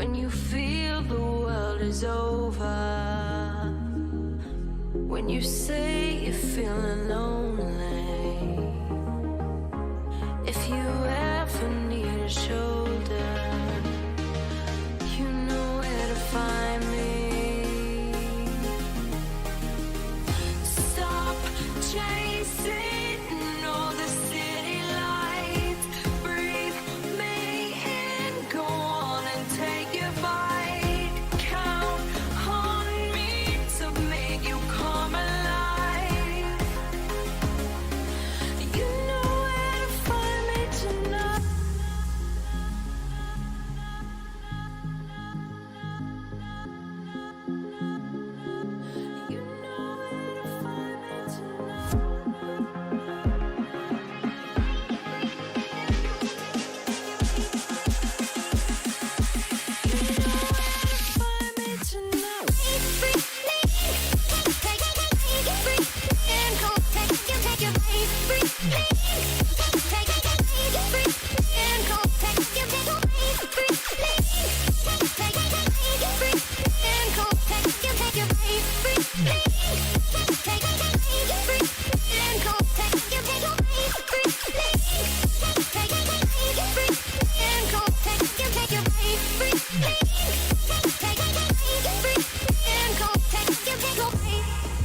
When you feel the world is over, when you say you're feeling lonely, if you ever need a shoulder, you know where to find me. Stop chasing all the city lights, breathe me in, go on and take your bite, count on me to make you come alive. You know where to find me tonight. You know where to find me tonight.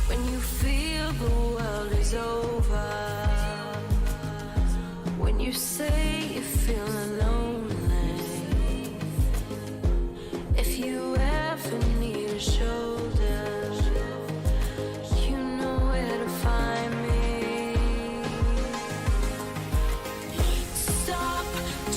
When you feel the world is over, when you say you're feeling lonely, if you ever need a shoulder, you know where to find me. Stop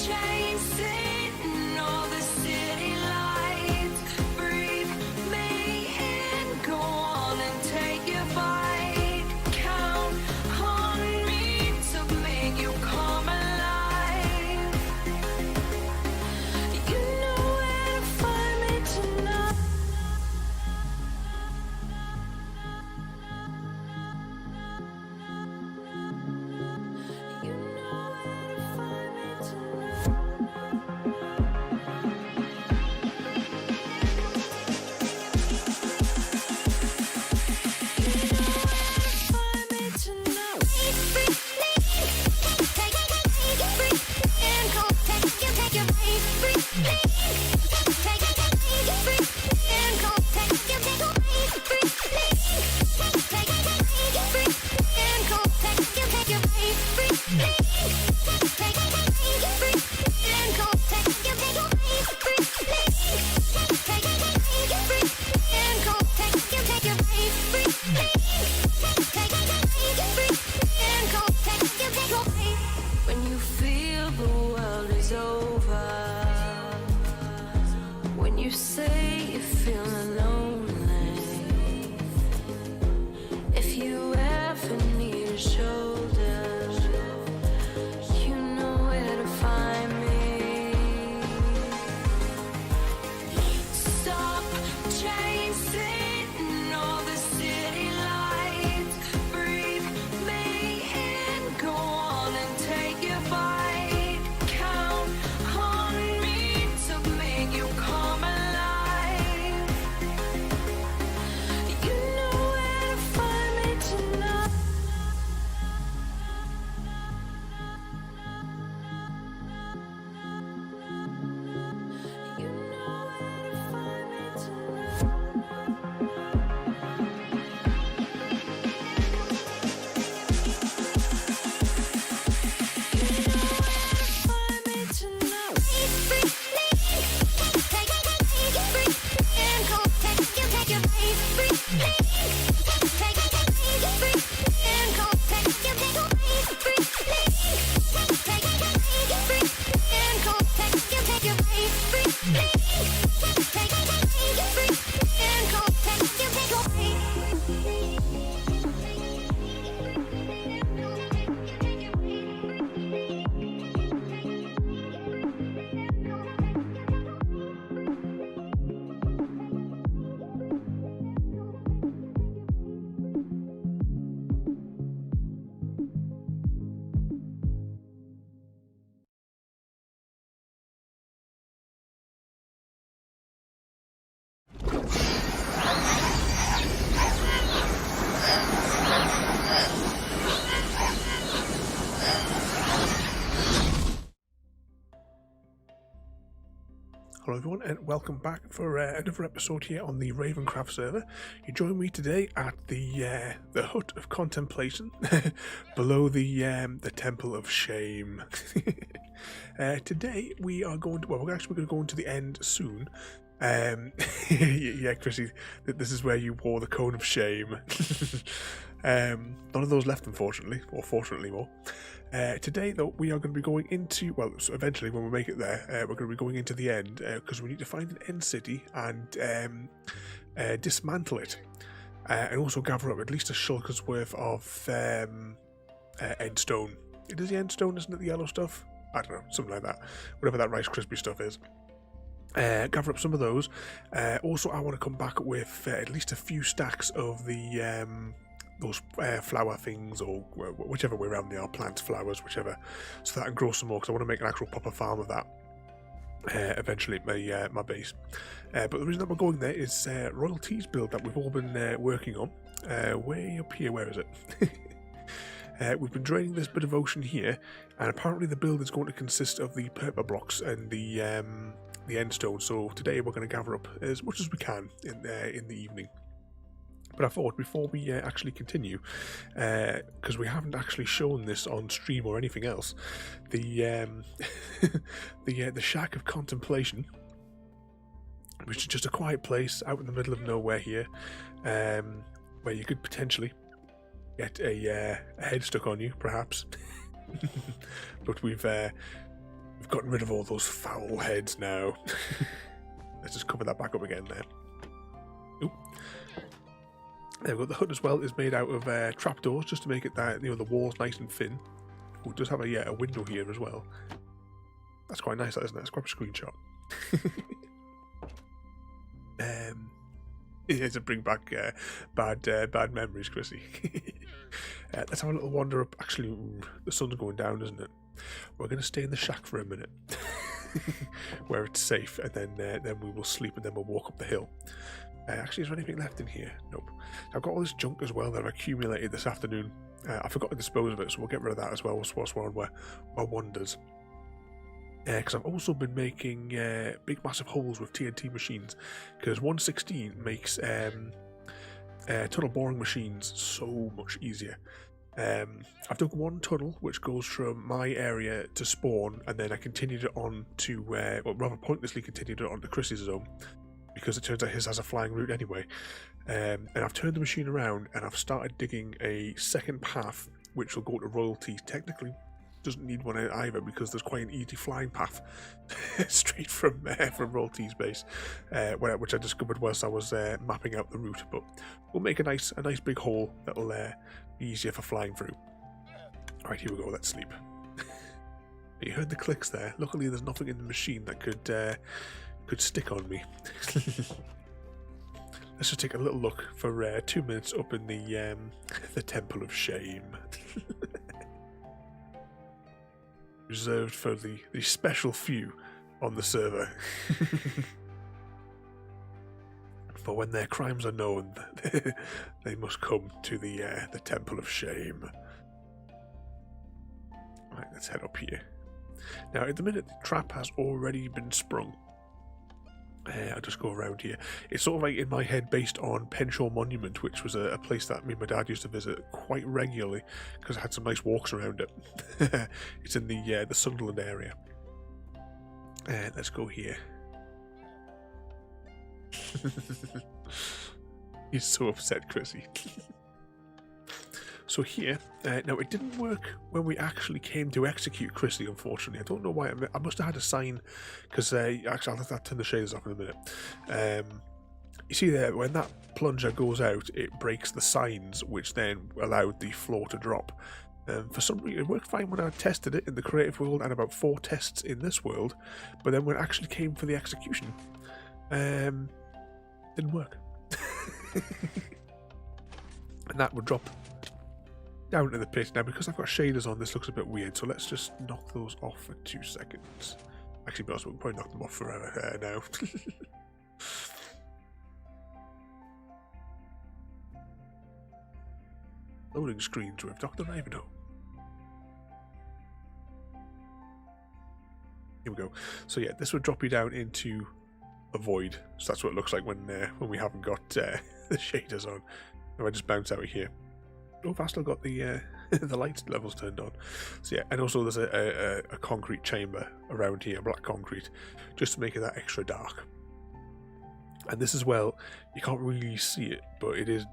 chasing all the city lights, breathe me in, go on and take your bite, count on me to make you come alive. You know where to find me tonight. You know where to find me tonight. When you feel the world is over, when you say you're feeling lonely, if you ever need a shoulder, you know where to find me. Stop chasing all the city lights, breathe me in, go on and take your bite, count on me to make you come alive. Hello everyone and welcome back for another episode here on the RavenCraft server. You join me today at the Hut of Contemplation below the Temple of Shame. Today we are going to, well, we're actually going to go into the end soon. Yeah, Chrissy, this is where you wore the cone of shame. None of those left, unfortunately, or fortunately more. Today, though, we are going to be going into, well, so eventually when we make it there, we're going to be going into the end, because we need to find an end city and dismantle it, and also gather up at least a shulker's worth of end stone. It is the end stone, isn't it, the yellow stuff? I don't know, something like that. Whatever that Rice Krispie stuff is. Gather up some of those. Also, I want to come back with at least a few stacks of the those flower things, or whichever way around they are, plants, flowers, whichever, so that I can grow some more, because I want to make an actual proper farm of that eventually at my base. But the reason that we're going there is Royalties build that we've all been working on. Way up here, where is it? We've been draining this bit of ocean here, and apparently the build is going to consist of the purple blocks and the end stone. So today we're going to gather up as much as we can in the evening. But I thought before we actually continue, because we haven't actually shown this on stream or anything else, the the Shack of Contemplation, which is just a quiet place out in the middle of nowhere here, where you could potentially get a head stuck on you, perhaps. But we've gotten rid of all those foul heads now. Let's just cover that back up again there. Oop. There we go. The hut as well is made out of trapdoors, just to make it that, you know, the walls nice and thin. Oh, it does have a window here as well. That's quite nice, that, isn't it? Let's grab a screenshot. Yeah, to bring back bad memories, Chrissy. Let's have a little wander up. Actually, the sun's going down, isn't it? We're going to stay in the shack for a minute, where it's safe, and then we will sleep, and then we'll walk up the hill. Actually, is there anything left in here? Nope. I've got all this junk as well that I've accumulated this afternoon. I forgot to dispose of it, so we'll get rid of that as well whilst we're on our wanders. Because I've also been making big massive holes with TNT machines, because 116 makes tunnel boring machines so much easier. I've dug one tunnel which goes from my area to spawn, and then I continued it on to, well, rather pointlessly continued it on to Chris's zone, because it turns out his has a flying route anyway. And I've turned the machine around and I've started digging a second path which will go to Royalties. Technically doesn't need one either, because there's quite an easy flying path straight from Royalties base, which I discovered whilst I was mapping out the route. But we'll make a nice big hole that'll be easier for flying through. Alright, here we go, let's sleep. You heard the clicks there. Luckily there's nothing in the machine that could stick on me. Let's just take a little look for 2 minutes up in the Temple of Shame. Reserved for the special few on the server. For when their crimes are known, they must come to the Temple of Shame. Right, let's head up here. Now, at the minute, the trap has already been sprung. I'll just go around here. It's sort of like in my head based on Penshaw Monument, which was a place that me and my dad used to visit quite regularly because I had some nice walks around it. It's in the Sunderland area. Let's go here. He's so upset, Chrissy. So here, now it didn't work when we actually came to execute Chrissy, unfortunately. I don't know why. I must have had a sign, because actually I'll turn the shaders off in a minute. You see there, when that plunger goes out, it breaks the signs, which then allowed the floor to drop. For some reason, it worked fine when I tested it in the creative world and about 4 tests in this world, but then when it actually came for the execution, didn't work. And that would drop down to the pit. Now, because I've got shaders on, this looks a bit weird, so let's just knock those off for 2 seconds. Actually, we can probably knock them off forever now. Loading screens with Dr. Ravenholm. Here we go. So yeah, this would drop you down into a void. So that's what it looks like when we haven't got the shaders on. If I just bounce out of here. Oh, I've still got the the light levels turned on. So yeah, and also there's a concrete chamber around here, black concrete, just to make it that extra dark. And this as well, you can't really see it, but it is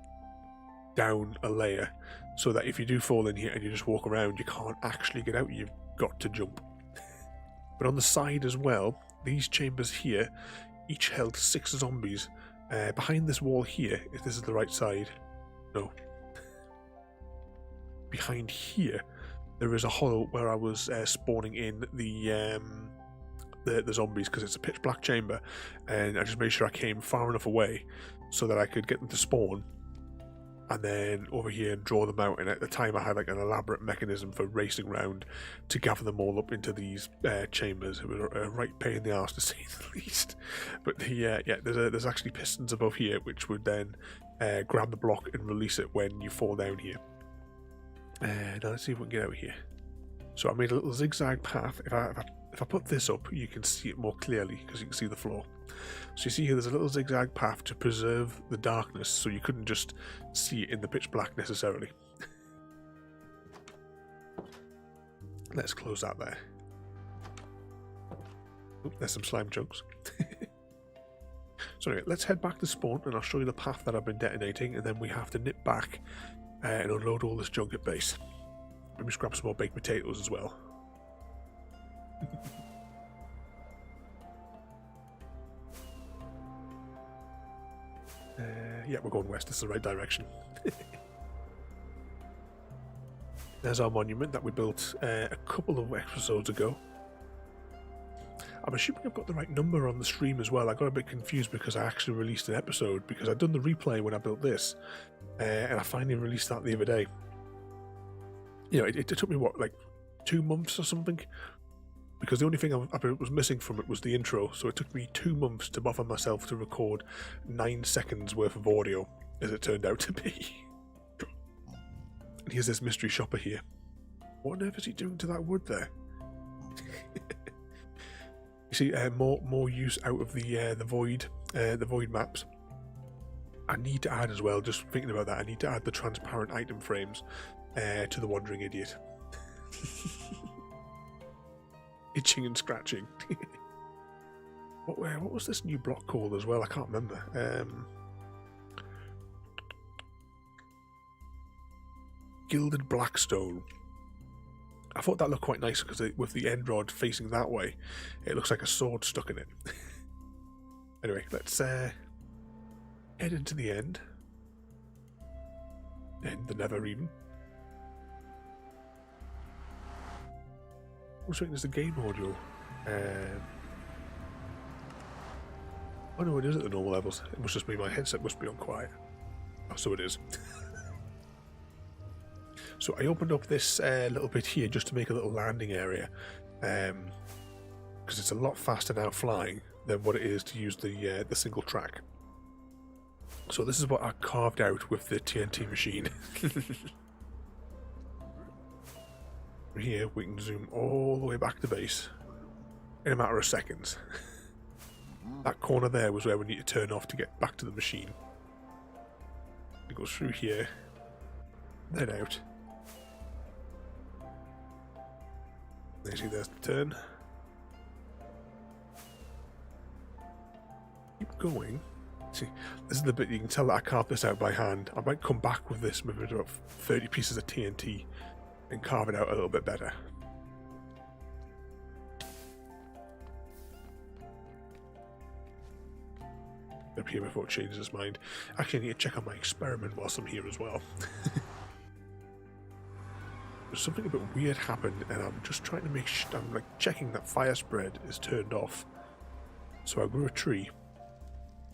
down a layer, so that if you do fall in here and you just walk around, you can't actually get out. You've got to jump. But on the side as well, these chambers here each held 6 zombies. Behind this wall here, if this is the right side, no. Behind here, there is a hole where I was spawning in the zombies, because it's a pitch black chamber, and I just made sure I came far enough away so that I could get them to spawn, and then over here and draw them out. And at the time I had like an elaborate mechanism for racing around to gather them all up into these chambers. It was a right pain in the arse, to say the least. But yeah, there's actually pistons above here which would then grab the block and release it when you fall down here. Now let's see if we can get out here. So I made a little zigzag path. If I put this up, you can see it more clearly because you can see the floor. So you see here there's a little zigzag path to preserve the darkness, so you couldn't just see it in the pitch black necessarily. Let's close that there. Oh, there's some slime chunks. So anyway, let's head back to spawn and I'll show you the path that I've been detonating, and then we have to nip back and unload all this junk at base. Maybe just grab some more baked potatoes as well. Yeah, we're going west. This is the right direction. There's our monument that we built a couple of episodes ago. I'm assuming I've got the right number on the stream as well. I got a bit confused because I actually released an episode, because I'd done the replay when I built this, and I finally released that the other day. You know, it took me, what, like 2 months or something? Because the only thing I was missing from it was the intro, so it took me 2 months to buffer myself to record 9 seconds worth of audio, as it turned out to be. And here's this mystery shopper here. What on earth is he doing to that wood there? You see, more use out of the void maps. I need to add as well, just thinking about that, I need to add the transparent item frames to the Wandering Idiot. Itching and scratching. What was this new block called as well? I can't remember. Gilded Blackstone. I thought that looked quite nice because with the end rod facing that way, it looks like a sword stuck in it. Anyway, let's head into the end. And the Nether even. I was thinking there's a game audio. Oh no, it is at the normal levels. It must just be my headset must be on quiet. Oh, so it is. So I opened up this little bit here just to make a little landing area, because it's a lot faster now flying than what it is to use the single track. So this is what I carved out with the TNT machine. Here we can zoom all the way back to base in a matter of seconds. That corner there was where we need to turn off to get back to the machine. It goes through here, then out. There you see, there's the turn. Keep going. See, this is the bit you can tell that I carved this out by hand. I might come back with this with about 30 pieces of TNT and carve it out a little bit better. Up here before it changes its mind. Actually, I need to check on my experiment whilst I'm here as well. There's something a bit weird happened, and I'm just trying to make sure, I'm like checking that fire spread is turned off. So I grew a tree,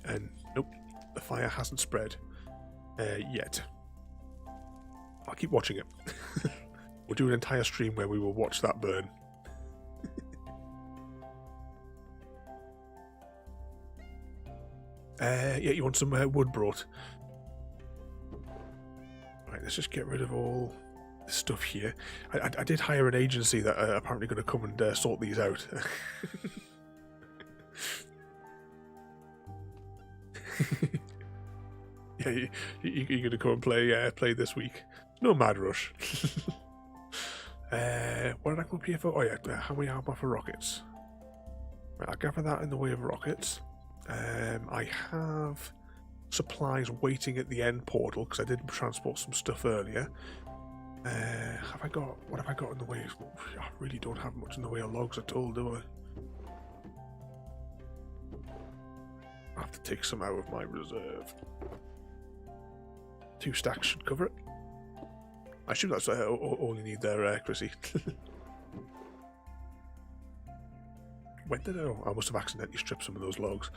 and nope, the fire hasn't spread yet. I'll keep watching it. We'll do an entire stream where we will watch that burn. Yeah, you want some wood brought? Right, let's just get rid of all stuff here. I did hire an agency that are apparently going to come and sort these out. Yeah, you're going to come and play this week. No mad rush. What did I come up here for? Oh yeah, how many armor for rockets? Right, I'll gather that in the way of rockets. I have supplies waiting at the end portal because I did transport some stuff earlier. What have I got in the way? I really don't have much in the way of logs at all, do I? I have to take some out of my reserve. 2 stacks should cover it. I assume that's all you need there, Chrissy. When did I must have accidentally stripped some of those logs.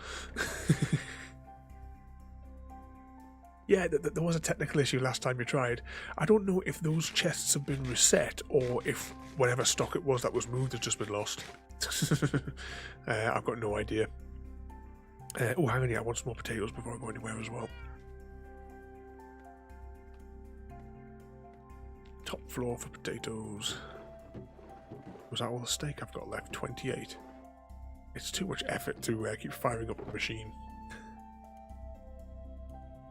Yeah, there was a technical issue last time you tried. I don't know if those chests have been reset or if whatever stock it was that was moved has just been lost. I've got no idea. Oh, hang on, yeah, I want some more potatoes before I go anywhere as well. Top floor for potatoes. Was that all the steak I've got left? 28. It's too much effort to keep firing up the machine.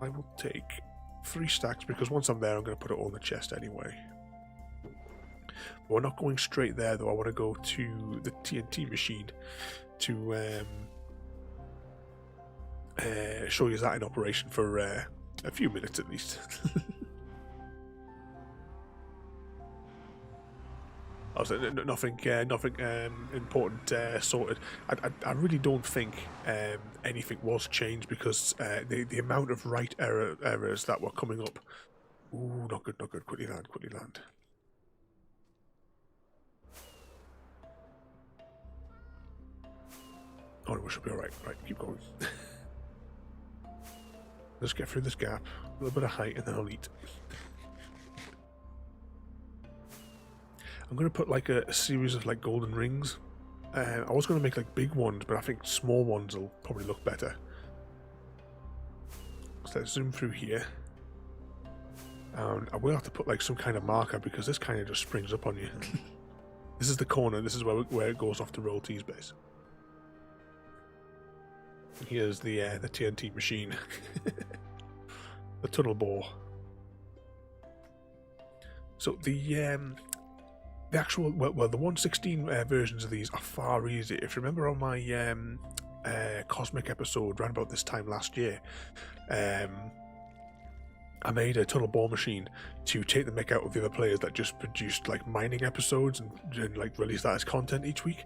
I will take 3 stacks because once I'm there I'm going to put it all in the chest anyway. But we're not going straight there though. I want to go to the TNT machine to show you that in operation for a few minutes at least. Also, nothing important sorted. I really don't think anything was changed because the amount of write errors that were coming up. Ooh, not good, not good. Quickly land, quickly land. Oh, we should be alright. Right, keep going. Let's get through this gap. A little bit of height and then I'll eat. I'm going to put like a series of like golden rings. I was going to make like big ones, but I think small ones will probably look better. So let's zoom through here. And I will have to put like some kind of marker because this kind of just springs up on you. This is the corner, this is where it goes off the royalties base. And here's the TNT machine. The tunnel bore. So the actual, well, the 1.16 versions of these are far easier. If you remember on my Cosmic episode around about this time last year, I made a tunnel bore machine to take the mick out of the other players that just produced like mining episodes and like release that as content each week.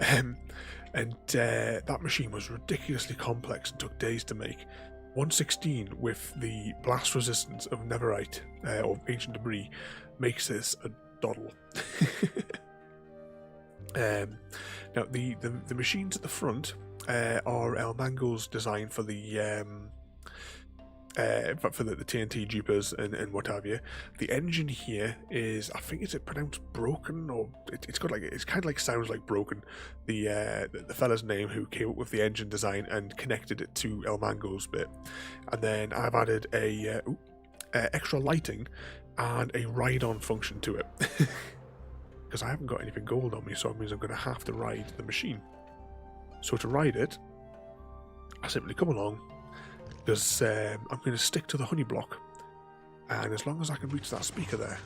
That machine was ridiculously complex and took days to make. 1.16 with the blast resistance of netherite or ancient debris makes this a doddle. Now the machines at the front are El Mango's design for the TNT dupers and what have you. The engine here is, I think, is it pronounced broken, or it's got like, it's kind of like sounds like broken. The fella's name who came up with the engine design and connected it to El Mango's bit, and then I've added a extra lighting and a ride-on function to it because I haven't got anything gold on me, so it means I'm going to have to ride the machine. So to ride it, I simply come along, because I'm going to stick to the honey block, and as long as I can reach that speaker there.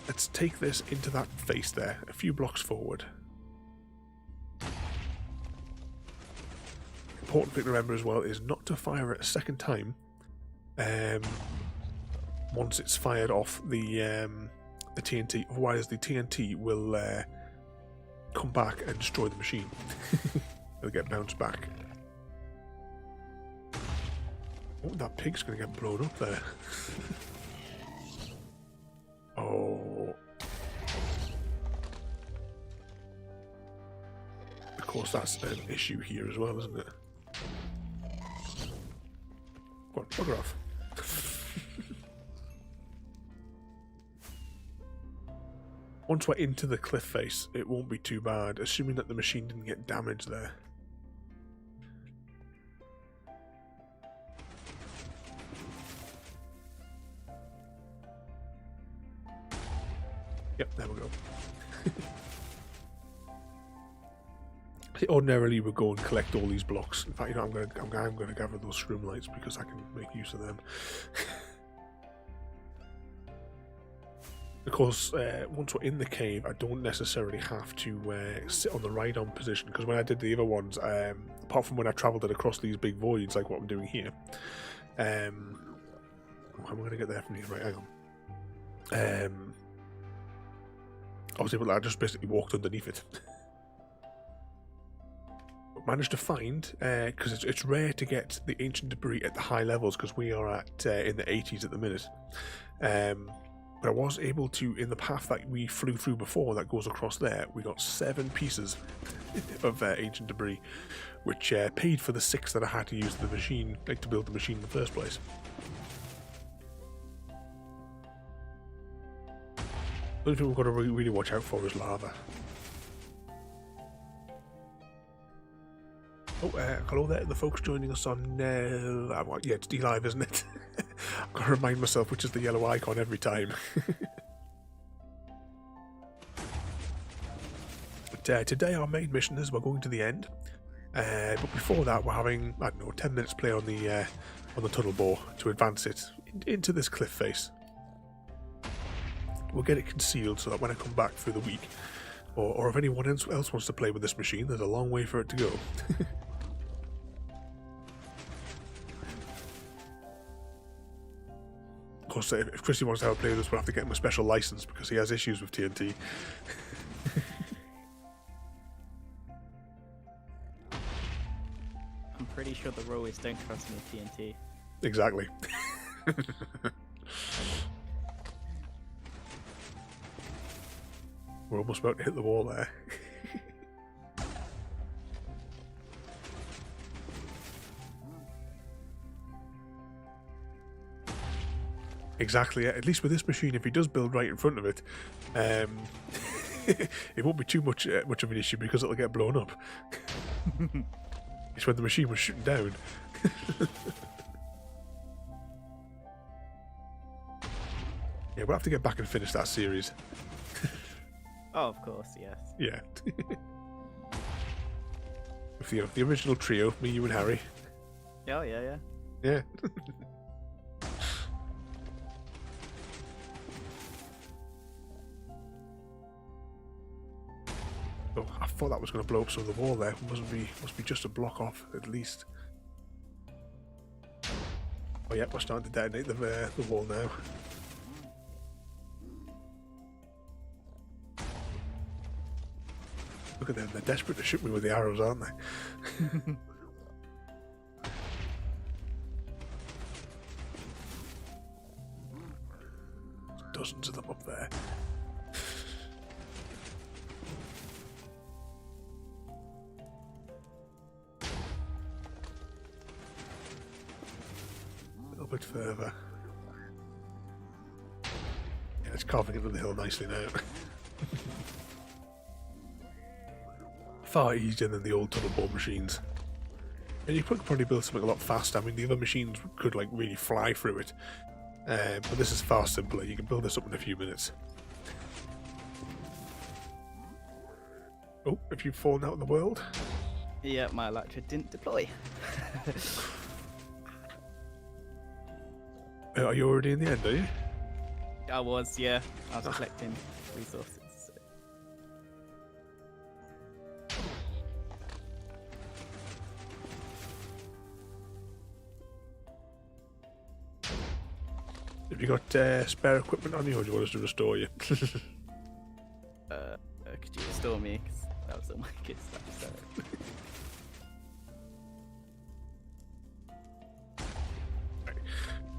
Let's take this into that face there, a few blocks forward. Important thing to remember as well is not to fire it a second time once it's fired off the TNT, otherwise the TNT will come back and destroy the machine. It'll get bounced back. Oh, that pig's going to get blown up there. Oh. Of course, that's an issue here as well, isn't it? Go on, bugger off. Once we're into the cliff face, it won't be too bad, assuming that the machine didn't get damaged there. Yep, there we go. Ordinarily, we'd go and collect all these blocks. In fact, you know, I'm going to gather those shroom lights because I can make use of them. Of course, once we're in the cave, I don't necessarily have to sit on the ride-on position, because when I did the other ones, apart from when I travelled it across these big voids, like what I'm doing here, how am I going to get there from here? Right, hang on. I was able to, I just basically walked underneath it. Managed to find, because it's rare to get the ancient debris at the high levels, because we are at in the 80s at the minute. But I was able to, in the path that we flew through before that goes across there, we got 7 pieces of ancient debris, which paid for the 6 that I had to use the machine, like to build the machine in the first place. The only thing we've got to really watch out for is lava. Oh, hello there, the folks joining us on, yeah, it's D-Live, isn't it? I've got to remind myself which is the yellow icon every time. But today our main mission is we're going to the end. But before that we're having, I don't know, 10 minutes play on the tunnel bore to advance it into this cliff face. We'll get it concealed so that when I come back through the week, or if anyone else wants to play with this machine, there's a long way for it to go. Of course, if Chrissy wants to have a play with us, we'll have to get him a special license because he has issues with TNT. I'm pretty sure the rowers don't trust me with TNT. Exactly. We're almost about to hit the wall there. Exactly. At least with this machine, if he does build right in front of it, it won't be too much of an issue because it'll get blown up. It's when the machine was shooting down. Yeah, we'll have to get back and finish that series. Oh, of course, yes. Yeah. With the original trio, me, you, and Harry. Oh, yeah. Yeah. Oh, I thought that was going to blow up some of the wall there. Must be just a block off at least. Oh yeah, we're starting to detonate the wall now. Look at them, they're desperate to shoot me with the arrows, aren't they? Dozens of them up there. A little bit further. Yeah, it's carving into the hill nicely now. Far easier than the old tunnel bore machines. And you could probably build something a lot faster. I mean, the other machines could like really fly through it. But this is far simpler. You can build this up in a few minutes. Oh, have you fallen out in the world? Yeah, my elytra didn't deploy. Are you already in the end, are you? I was, yeah. I was collecting resources. Have you got spare equipment on you, or do you want us to restore you? Could you restore me? 'Cause that was all my good stuff. So.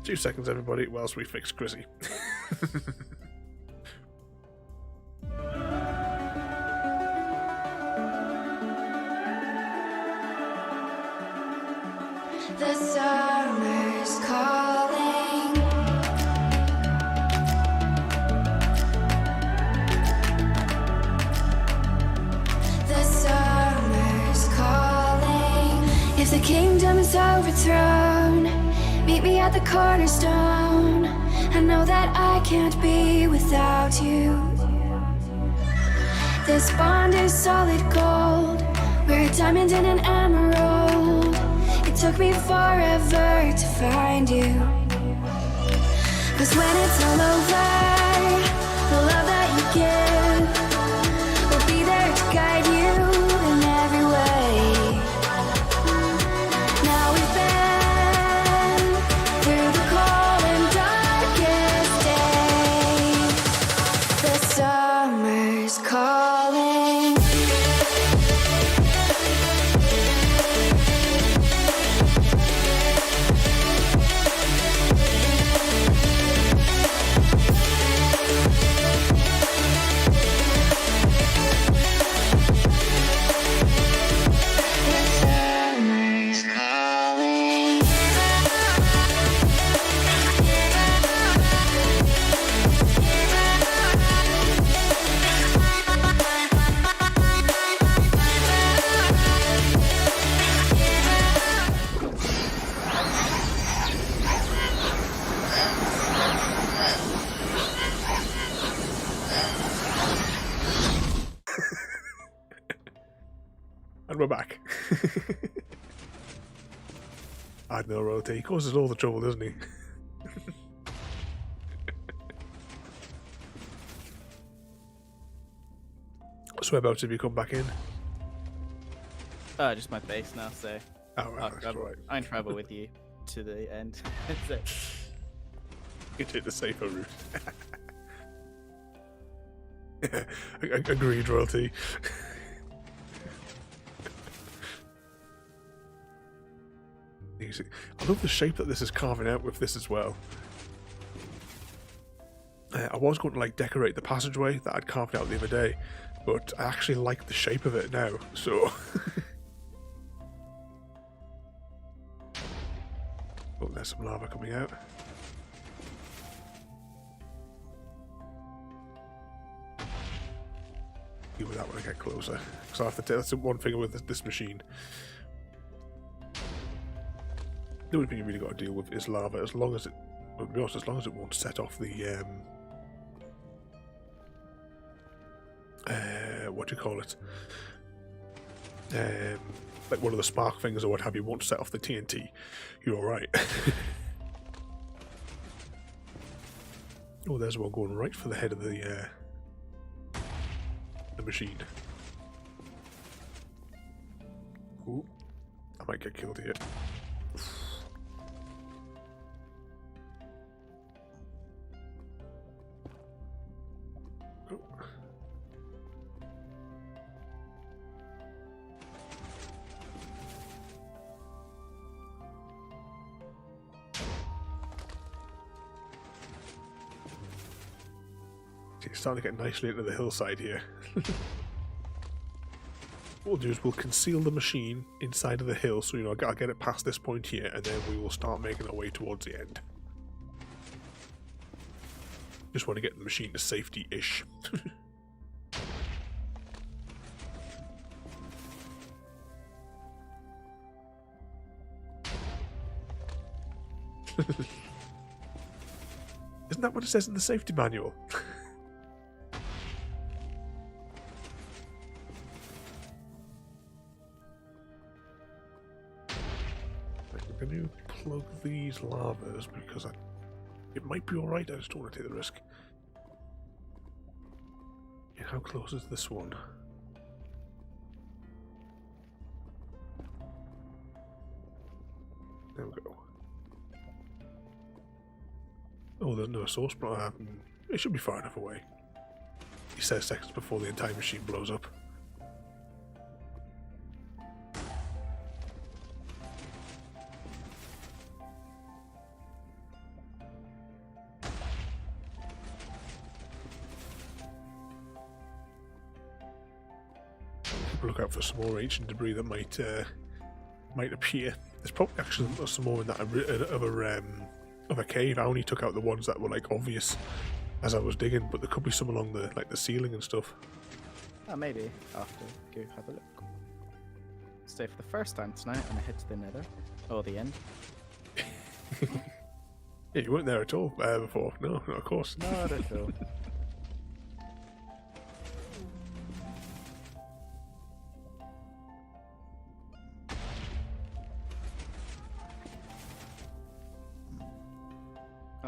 2 seconds, everybody, whilst we fix Chrissy. The summer's calling. The summer's calling. If the kingdom is overthrown, meet me at the cornerstone. I know that I can't be without you. this bond is solid gold. We're a diamond and an emerald. It took me forever to find you. 'Cause when it's all over, the love that you give will be there to guide you in every way. Now we've been through the cold and darkest days. The summer's calling. And we're back. Admiral Royalty. He causes all the trouble, doesn't he? So whereabouts have you come back in? Just my base now, so Oh, right, that's right. I can travel with you to the end. That's it. You take the safer route. Agreed, Royalty. Easy. I love the shape that this is carving out with this as well. I was going to like decorate the passageway that I'd carved out the other day, but I actually like the shape of it now, so... Oh, there's some lava coming out. Deal with that when I get closer. So I have to take, that's the one thing with this machine. The only thing you really got to deal with is lava, as long as it, well, to be honest, as long as it won't set off the what do you call it? Like one of the spark things or what have you won't set off the TNT. You're all right. Oh, there's one going right for the head of the machine. Ooh, I might get killed here. It's starting to get nicely into the hillside here. What we'll do is we'll conceal the machine inside of the hill, so I'll get it past this point here, and then we will start making our way towards the end. Just want to get the machine to safety-ish. Isn't that what it says in the safety manual? I'm going to plug these lavas because it might be alright, I just don't want to take the risk. Yeah, how close is this one? There we go. Oh, there's no source, but it should be far enough away. He says seconds before the entire machine blows up. Look out for some more ancient debris that might appear. There's probably actually some more in that of a cave. I only took out the ones that were like obvious as I was digging, but there could be some along the the ceiling and stuff. Oh, maybe after go have a look. Stay for the first time tonight and head to the Nether or the end. Yeah, you weren't there at all before. No, not of course. Not at all.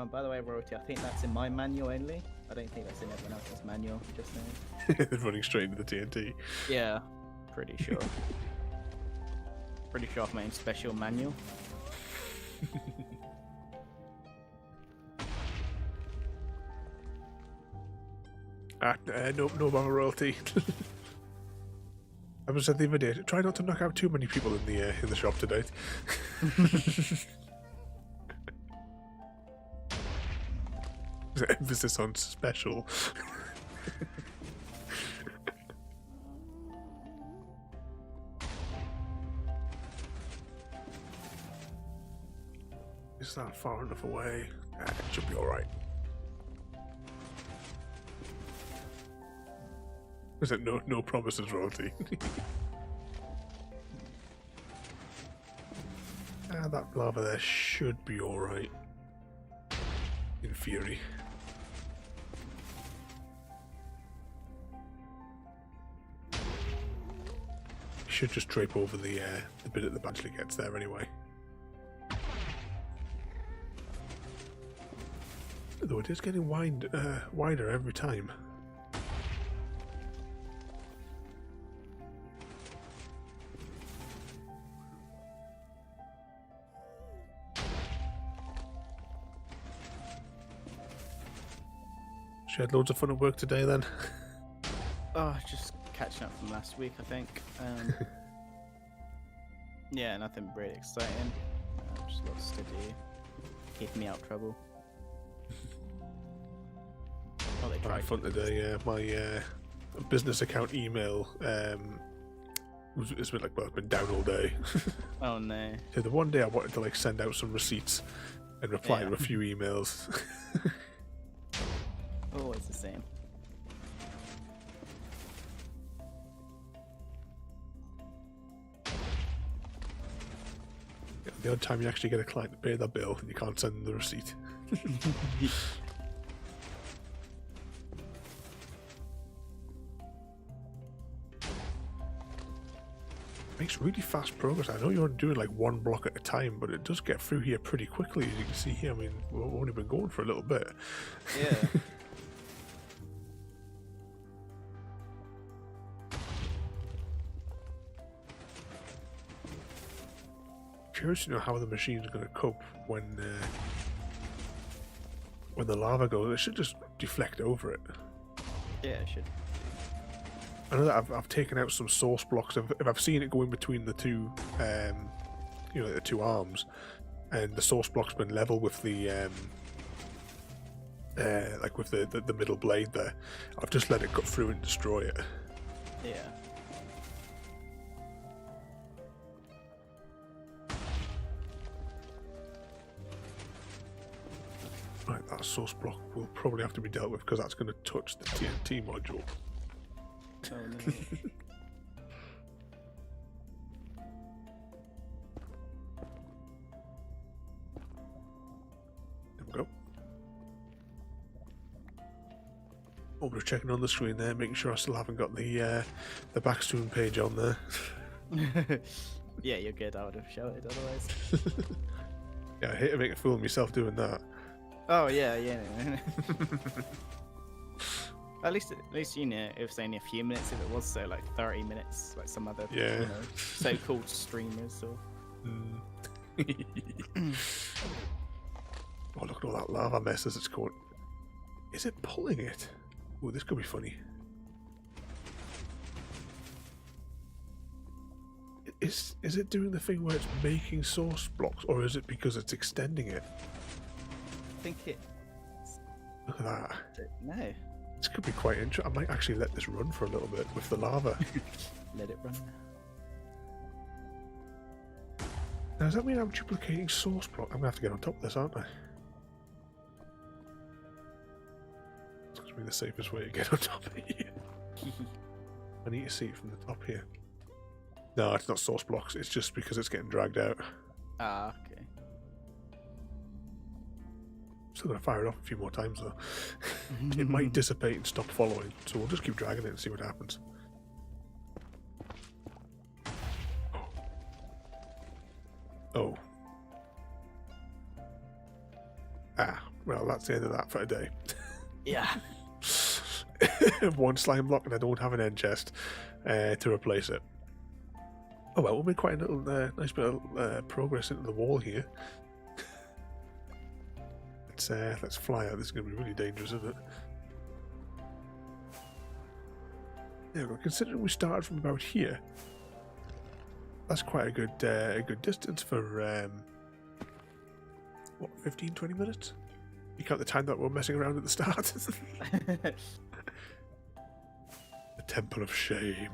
Oh, by the way, Royalty, I think that's in my manual only. I don't think that's in everyone else's manual, just saying. They're running straight into the TNT. Yeah, pretty sure. Pretty sure I've my own special manual. No about royalty. I was said the other day, try not to knock out too many people in the shop today. Emphasis on special. Is that far enough away? It should be alright. Is it no promises, royalty? That lava there should be alright. In theory. Should just drape over the bit at the back until it gets there anyway. Though it is getting wider every time. She had loads of fun at work today then. Oh, just catching up from last week, I think. Yeah, nothing really exciting. Just a lot of study, keeping me out of trouble. Oh, they I tried. had fun today. My business account email it's been down all day. Oh no. So the one day I wanted to send out some receipts and reply to a few emails. Always the same. The odd time you actually get a client to pay their bill and you can't send them the receipt. Makes really fast progress. I know you're doing one block at a time, but it does get through here pretty quickly, as you can see here. I mean, we've only been going for a little bit. Yeah. Curious to know how the machine's going to cope when the lava goes. It should just deflect over it. Yeah, it should. I know that I've taken out some source blocks. If I've seen it go in between the two, the two arms, and the source block's been level with the with the middle blade there, I've just let it cut through and destroy it. Yeah. Right, that source block will probably have to be dealt with because that's going to touch the TNT module. Oh no. There we go. Oh, we're checking on the screen there, making sure I still haven't got the Backstone page on there. Yeah, you're good. I would have shouted otherwise. Yeah, I hate to make a fool of myself doing that. Oh yeah. At least you know it was only a few minutes. If it was 30 minutes, like some other so-called streamers or. Oh, look at all that lava mess as it's going. Is it pulling it? Oh, this could be funny. Is it doing the thing where it's making source blocks, or is it because it's extending it? I think it. Look at that. No. This could be quite interesting. I might actually let this run for a little bit with the lava. Let it run. Now, does that mean I'm duplicating source block? I'm going to have to get on top of this, aren't I? It's going to be the safest way to get on top of it. I need to see it from the top here. No, it's not source blocks. It's just because it's getting dragged out. Ah, okay. Still going to fire it off a few more times, though. It might dissipate and stop following, so we'll just keep dragging it and see what happens. Oh. well, that's the end of that for today. Yeah. One slime block, and I don't have an end chest to replace it. Oh well, we'll make quite a little nice bit of progress into the wall here. Let's fly out. This is going to be really dangerous, isn't it? Yeah, well, considering we started from about here, that's quite a good distance for what, 15-20 minutes? You count the time that we're messing around at the start. The Temple of Shame.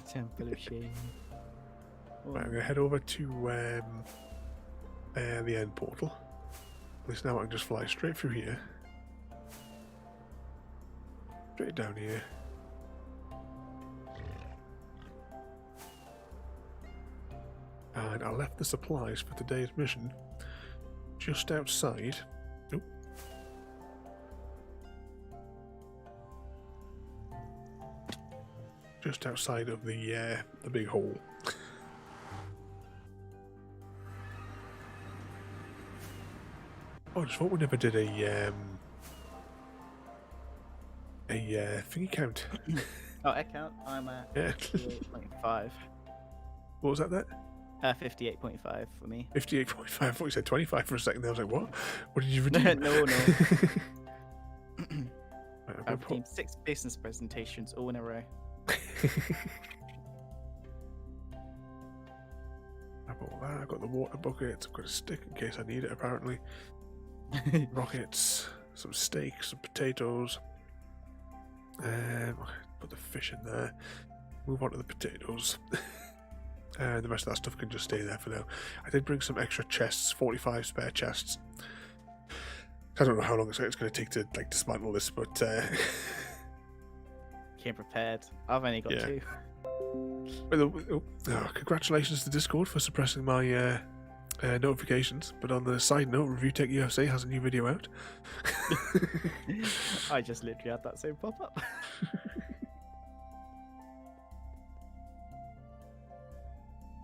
Temple of Shame. Right, I'm going to head over to the end portal. At least now I can just fly straight through here. Straight down here. And I left the supplies for today's mission just outside. Oop. Just outside of the big hole. Oh, I just thought we never did a thingy count. Oh, I count. I'm at Yeah. 58.5. What was that there? 58.5 for me. 58.5. I thought you said 25 for a second there. I was like, what? What did you redeem? No. Right, I've redeemed 6 business presentations all in a row. I've got all that. I've got the water buckets. I've got a stick in case I need it, apparently. Rockets, some steak, some potatoes. Put the fish in there. Move on to the potatoes. And the rest of that stuff can just stay there for now. I did bring some extra chests, 45 spare chests. I don't know how long it's going to take to dismantle this, but Came prepared. I've only got Yeah. 2. Congratulations to Discord for suppressing my notifications. But on the side note, Review Tech USA has a new video out. I just literally had that same pop up.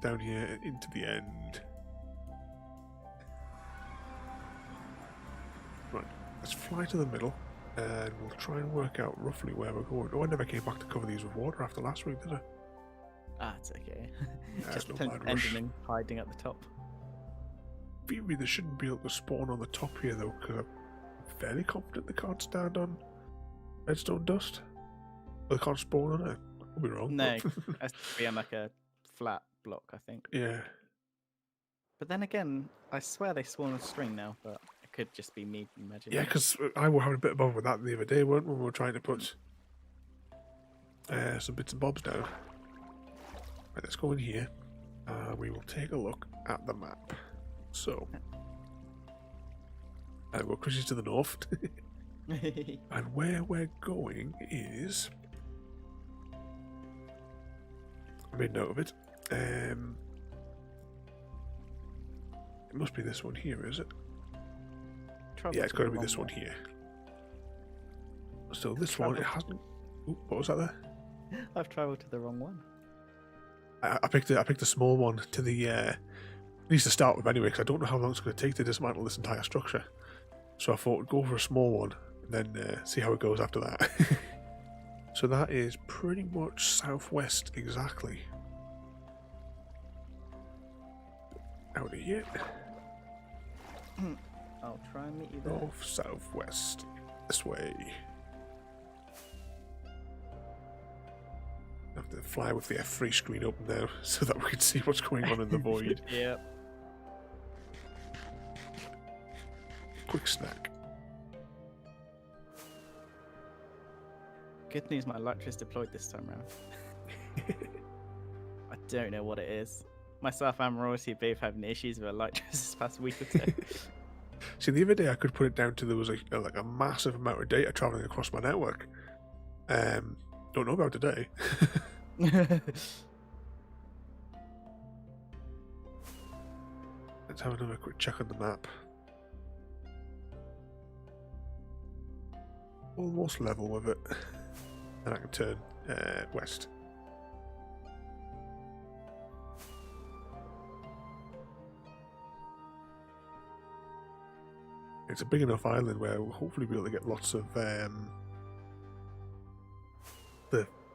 Down here into the end. Right, let's fly to the middle and we'll try and work out roughly where we're going. Oh, I never came back to cover these with water after last week, did I? Ah, it's okay. That's Just no bad rush. Enderman hiding at the top. Theory, they shouldn't be able to spawn on the top here though, because I'm fairly confident they can't stand on redstone dust. Or they can't spawn on it. I could be wrong. No, but- it has to be on like a flat block, I think. yeah. But then again, I swear they spawn a string now, but it could just be me imagining. Yeah, because I was having a bit of bother with that the other day, weren't we? When we were trying to put some bits and bobs down. Right, let's go in here. We will take a look at the map. So, we're Chrissy to the north. And where we're going is... I made note of it. It must be this one here, is it? Yeah, it's got to be this one here. So this one, it hasn't... Ooh, what was that there? I've travelled to the wrong one. I picked a small one to the... at least to start with anyway, because I don't know how long it's going to take to dismantle this entire structure. So I thought we'd go for a small one, and then see how it goes after that. So that is pretty much southwest exactly. Out of here. I'll try and meet you there. North, southwest. This way. I have to fly with the F3 screen open now so that we can see what's going on in the void. Yeah. Quick snack. Good news, my Elytra's deployed this time round. I don't know what it is. Myself and Royalty both having issues with Elytras this past week or two. See, the other day I could put it down to there was like a massive amount of data traveling across my network. Don't know about today. Let's have another quick check on the map. Almost level with it. And I can turn west. It's a big enough island where we'll hopefully be able to get lots of the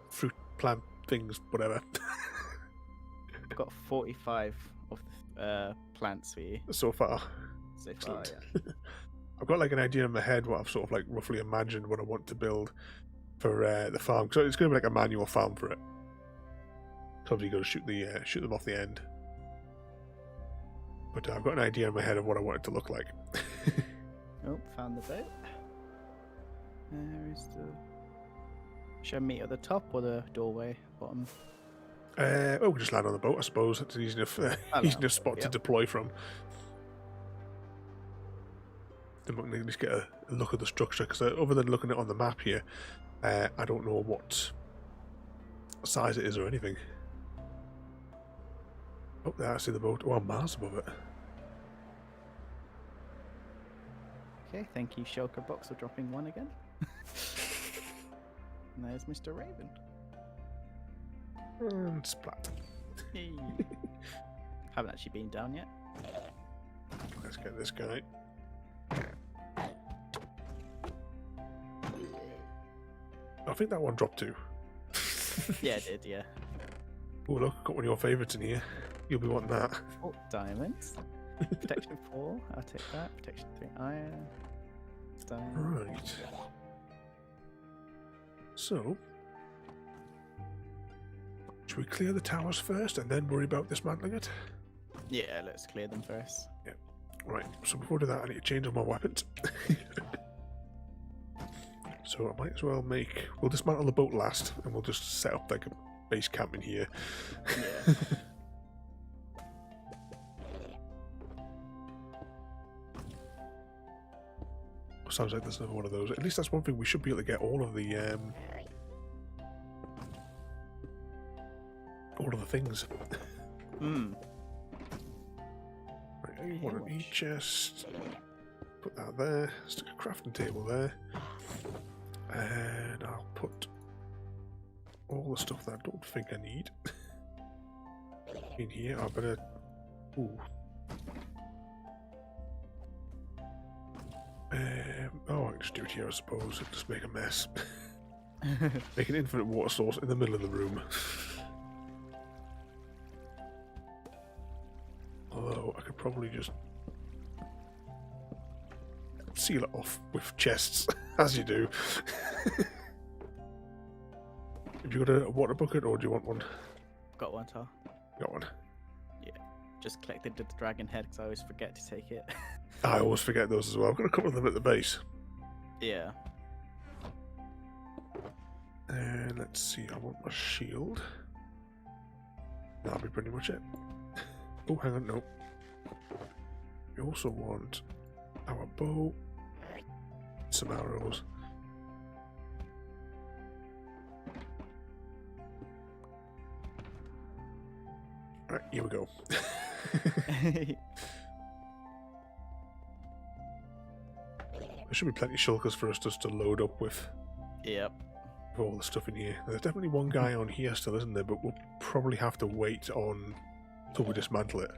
fruit plant things, whatever. I've got 45 of the plants for you So far. so far. Excellent. Yeah. I've got like an idea in my head what I've sort of like roughly imagined what I want to build for the farm. So it's going to be like a manual farm for it. So obviously you've got to shoot them off the end. But I've got an idea in my head of what I want it to look like. Oh, found the boat. Where is the... Should I meet at the top or the doorway bottom? Well, we'll just land on the boat, I suppose. It's an easy enough, easy enough spot to deploy from. Then we can at least get a look at the structure, because other than looking at it on the map here, I don't know what size it is or anything. Oh, there, I see the boat. Oh, I'm miles above it. Okay, thank you, Shulker Box, for dropping one again. And there's Mr. Raven. And splat. Hey. Haven't actually been down yet. Let's get this guy. I think that one dropped too. Yeah, it did, yeah. Oh, look, got one of your favourites in here. You'll be wanting that. Oh, diamonds. Protection 4, I'll take that. Protection 3, iron. Stone. Right. So, should we clear the towers first and then worry about dismantling it? Yeah, let's clear them first. Right, so before I do that, I need to change all my weapons. So I might as well we'll dismantle the boat last, and we'll just set up like a base camp in here. Yeah. Sounds like there's another one of those. At least that's one thing, we should be able to get all of the things. Hmm. Right, one on each chest. Put that there. Stick a crafting table there. And I'll put all the stuff that I don't think I need in here. I better... Ooh. Oh, I can just do it here, I suppose. It'll just make a mess. Make an infinite water source in the middle of the room. Although, I could probably just seal it off with chests, as you do. Have you got a water bucket, or do you want one? Got one, Tar. Got one. Just collected the dragon head because I always forget to take it. I always forget those as well. I've got a couple of them at the base. Yeah. And let's see, I want my shield. That'll be pretty much it. Oh, hang on, no. We also want our bow, some arrows. Right, here we go. There should be plenty of shulkers for us just to load up with Yep. all the stuff in here. There's definitely one guy on here still, isn't there? But we'll probably have to wait on till we dismantle it.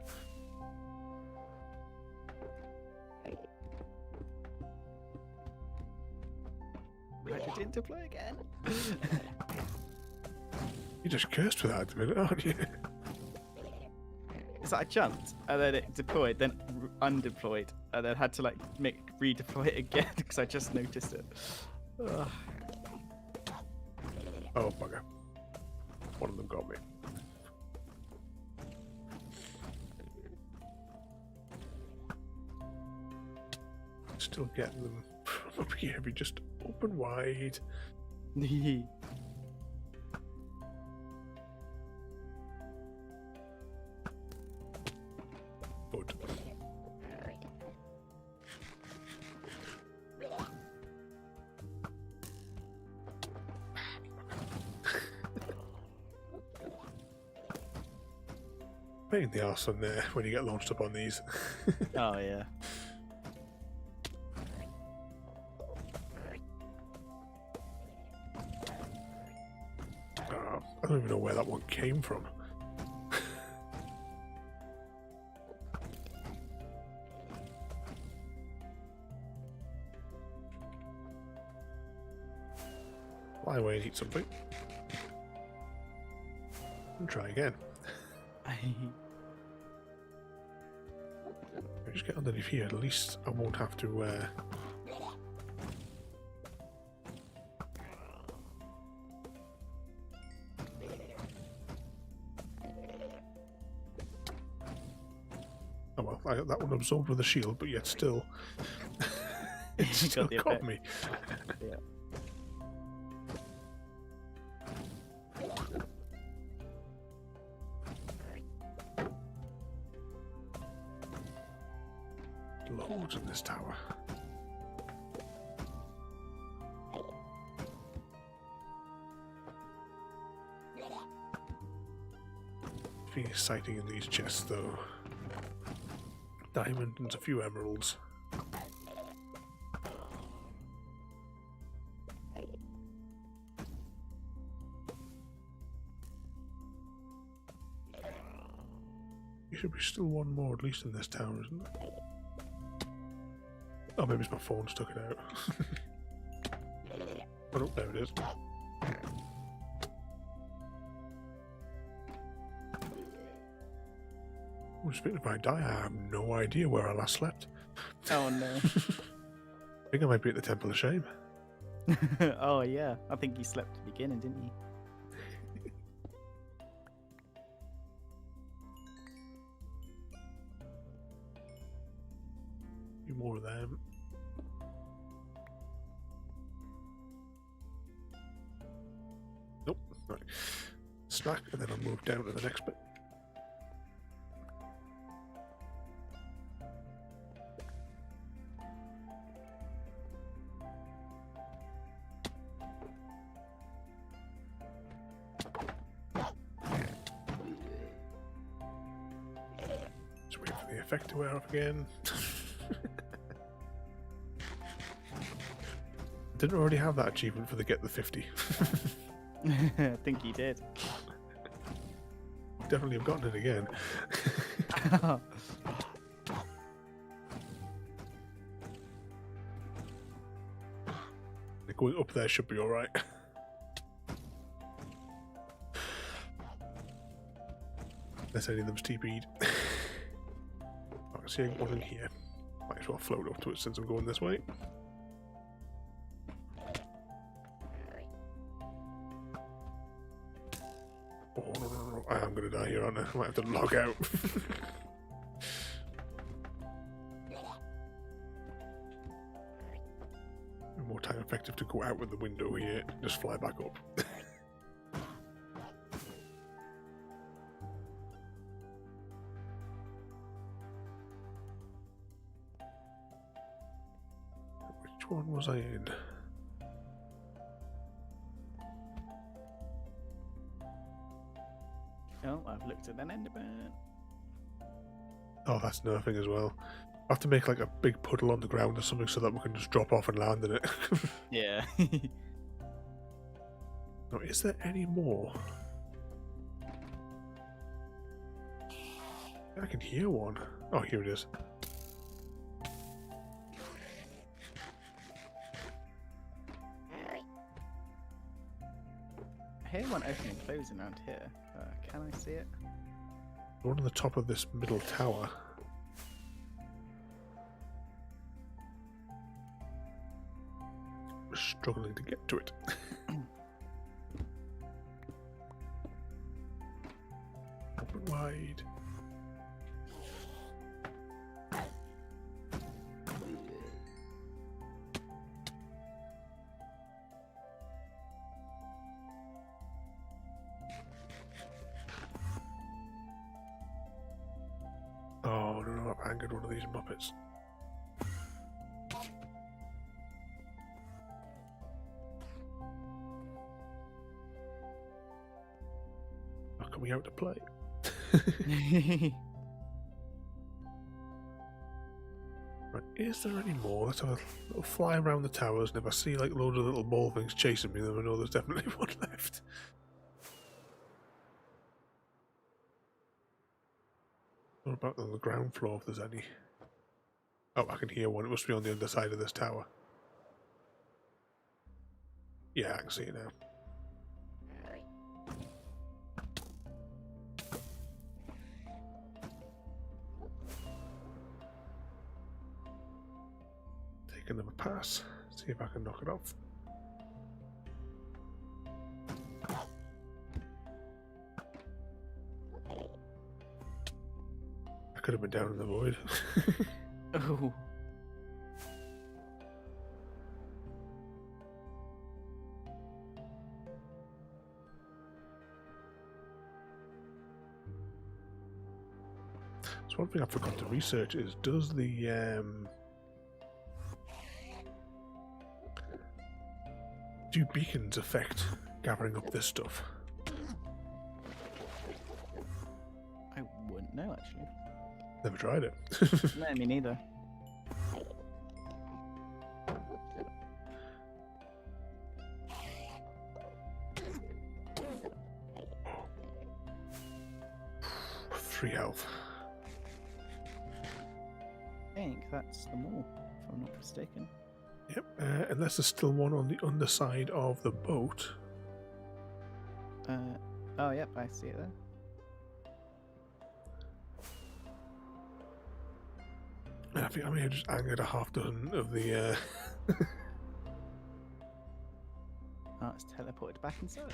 Right, it didn't deploy again. You just cursed for that at the minute, aren't you? It's like I jumped and then it deployed, then undeployed, and then had to like redeploy it again because I just noticed it. Ugh. Oh, bugger. One of them got me. Still getting them from up here. We just open wide. Good. Pain in the arse on there when you get launched up on these. Oh yeah. I don't even know where that one came from. away and eat something. And try again. Just get underneath here, at least I won't have to oh well, I got that one absorbed with a shield, but yet still it still caught me. Yeah. Loads in this tower. Pretty exciting in these chests though. Diamond and a few emeralds. There should be still one more at least in this tower, isn't there? Oh, maybe it's my phone stuck it out. Oh, no, there it is. Oh, speaking of I die, I have no idea where I last slept. Oh no. I think I might be at the Temple of Shame. Oh yeah, I think you slept at the beginning, didn't you? A few more of them. Nope. Right. Snack, and then I'll move down to the next bit. Just wait for the effect to wear off again. Didn't already have that achievement for the get the 50. I think you did. Definitely have gotten it again. Going up there should be alright. Unless any of them's TP'd. I can see one in here. Might as well float up to it since I'm going this way. Oh, no. I am going to die here, aren't I? I might have to log out. More time effective to go out with the window here, just fly back up. Which one was I in? Oh, I've looked at an enderman. Oh, that's nerfing as well. I have to make like a big puddle on the ground or something so that we can just drop off and land in it. Yeah. Now, is there any more? I can hear one. Oh, here it is. I hear one opening and closing around here. Can I see it? The one on the top of this middle tower. We're struggling to get to it. Open wide. Oh no, I've angered one of these muppets. Not coming out to play. Right, is there any more? Let's have a little fly around the towers, and if I see like loads of little ball things chasing me, then I know there's definitely one left. What about on the ground floor if there's any? Oh, I can hear one. It must be on the other side of this tower. Yeah, I can see it now. beacon of a pass. See if I can knock it off. I could have been down in the void. Oh. So one thing I forgot to research is, does the do beacons affect gathering up this stuff? I wouldn't know actually. Never tried it. No, me neither. Three health. I think that's them all, if I'm not mistaken. Yep. Unless there's still one on the underside of the boat. Oh, yep, I see it there. I think I may have just angered a half dozen of the. Oh, it's teleported back inside.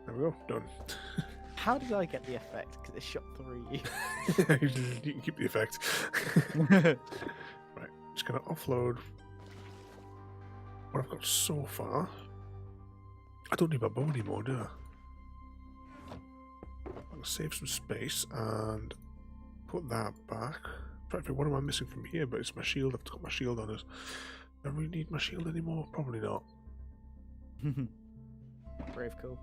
There we go. Done. How did I get the effect? Because it shot through you. You can keep the effect. Right. Just gonna offload what I've got so far. I don't need my bow anymore, do I? I'm gonna save some space and put that back. Practically, what am I missing from here? But it's my shield. I've got my shield on it. Do I really need my shield anymore? Probably not. Brave cool.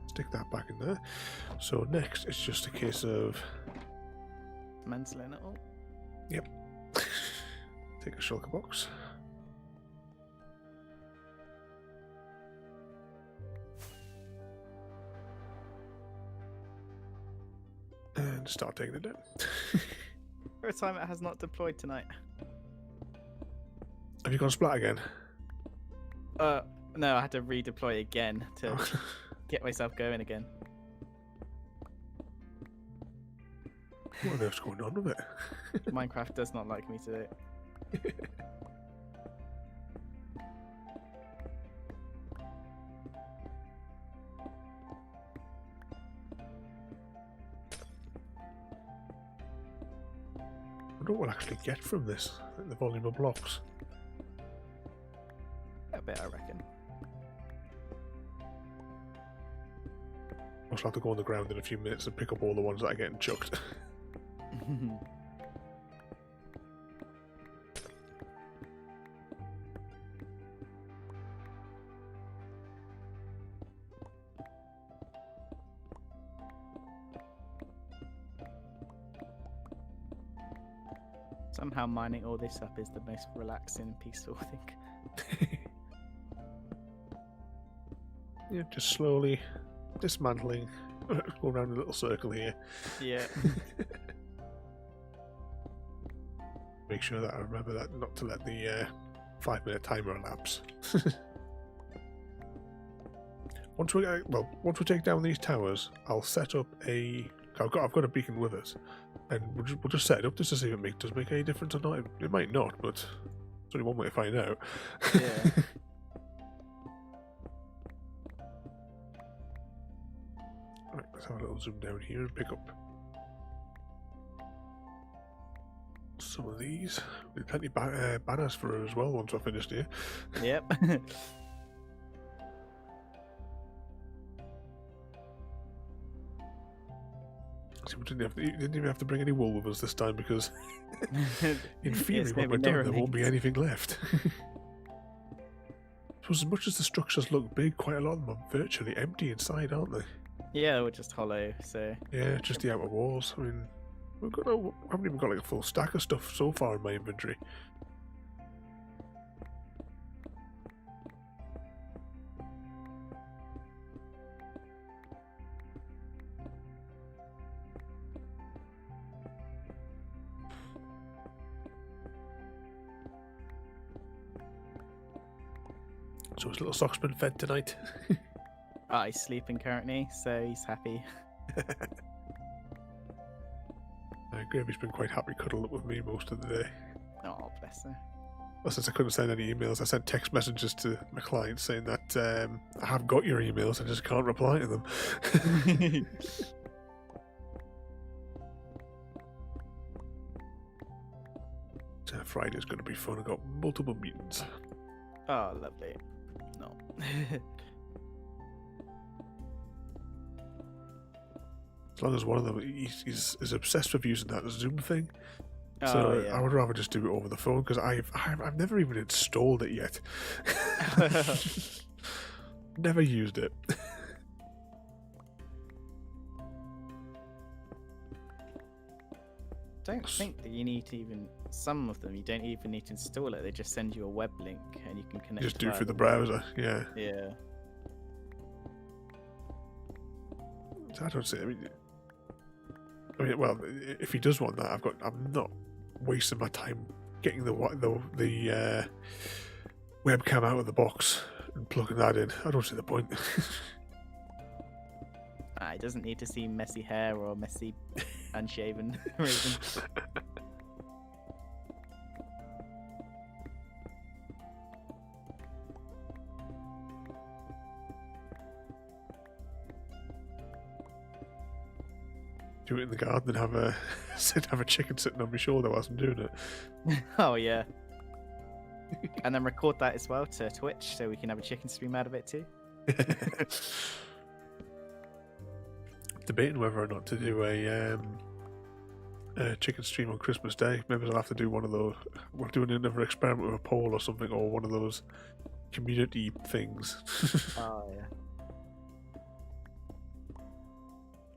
Stick that back in there. So next, it's just a case of Dismantling it all. yep. Take a shulker box. And start taking it down. For a time it has not deployed tonight. Have you gone splat again? No, I had to redeploy again to Oh. get myself going again. What on earth's going on with it? Minecraft does not like me to do it. I wonder what we'll actually get from this, the volume of blocks. A bit, I reckon. I'll have to go on the ground in a few minutes and pick up all the ones that are getting chucked. Somehow mining all this up is the most relaxing and peaceful thing. Yeah, just slowly dismantling. Go around a little circle here. Yeah. Make sure that I remember that not to let the 5-minute timer elapse. Once we take down these towers, I'll set up a. I've got a beacon with us, and we'll just set it up just to see if it does make any difference or not. It might not, but there's only one way to find out. Yeah. Right, let's have a little zoom down here and pick up some of these. There's plenty of banners for her as well once I've finished here. Yep. See, we didn't even have to bring any wool with us this time because in theory, It's when we're gonna done, be there won't be narrowing. anything left. So as much as the structures look big, quite a lot of them are virtually empty inside, aren't they? Yeah, we're just hollow, so Yeah, just the outer walls. I mean, I haven't even got like a full stack of stuff so far in my inventory. So his little sock's been fed tonight. Oh, he's sleeping currently, so he's happy. Gravy's been quite happy cuddled up with me most of the day. Oh, bless her. Well, since I couldn't send any emails, I sent text messages to my clients saying that I have got your emails, I just can't reply to them. So Friday's going to be fun. I've got multiple meetings. Oh, lovely. No. As long as one of them, he's obsessed with using that Zoom thing. Oh, So yeah. I would rather just do it over the phone because I've never even installed it yet. Never used it. Don't think that you need to even. Some of them you don't even need to install it. They just send you a web link and you can connect. Just do it via through the browser. Yeah. Yeah. So I don't see. I mean, well, if he does want that, I'm not wasting my time getting the webcam out of the box and plugging that in. I don't see the point. He doesn't need to see messy hair or messy unshaven Raven. Do it in the garden and have a chicken sitting on my shoulder whilst I'm doing it. Oh yeah. And then record that as well to Twitch so we can have a chicken stream out of it too. Debating whether or not to do a chicken stream on Christmas Day. Maybe I'll have to do one of those. We're doing another experiment with a poll or something, or one of those community things. Oh yeah.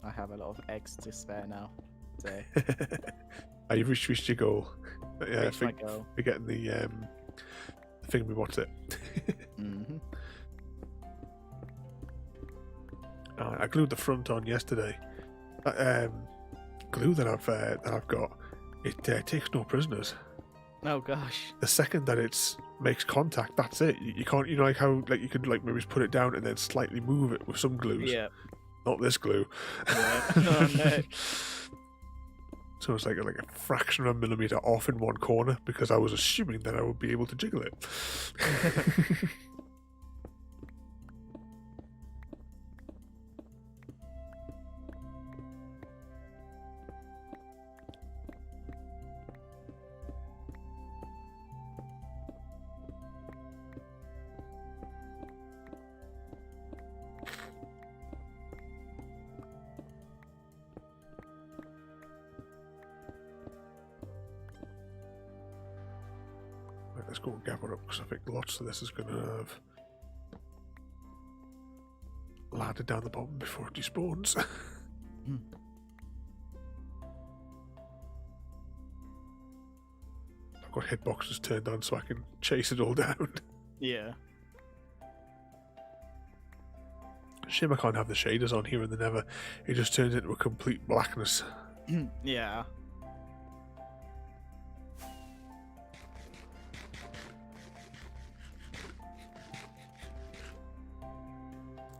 I have a lot of eggs to spare now. So You've reached your goal. Yeah, reached my goal. for getting the thing we watched it. Mm-hmm. I glued the front on yesterday. Glue that I've got, it takes no prisoners. Oh gosh. The second that it makes contact, that's it. You can't, like how you could maybe just put it down and then slightly move it with some glues. Yeah. Not this glue. Yeah. Oh no. So it's like a fraction of a millimeter off in one corner because I was assuming that I would be able to jiggle it. Right, let's go and gather up because I think lots of this is going to have landed down the bottom before it despawns. I've got hitboxes turned on so I can chase it all down. Yeah. Shame I can't have the shaders on here in the Nether. It just turns into a complete blackness. Yeah.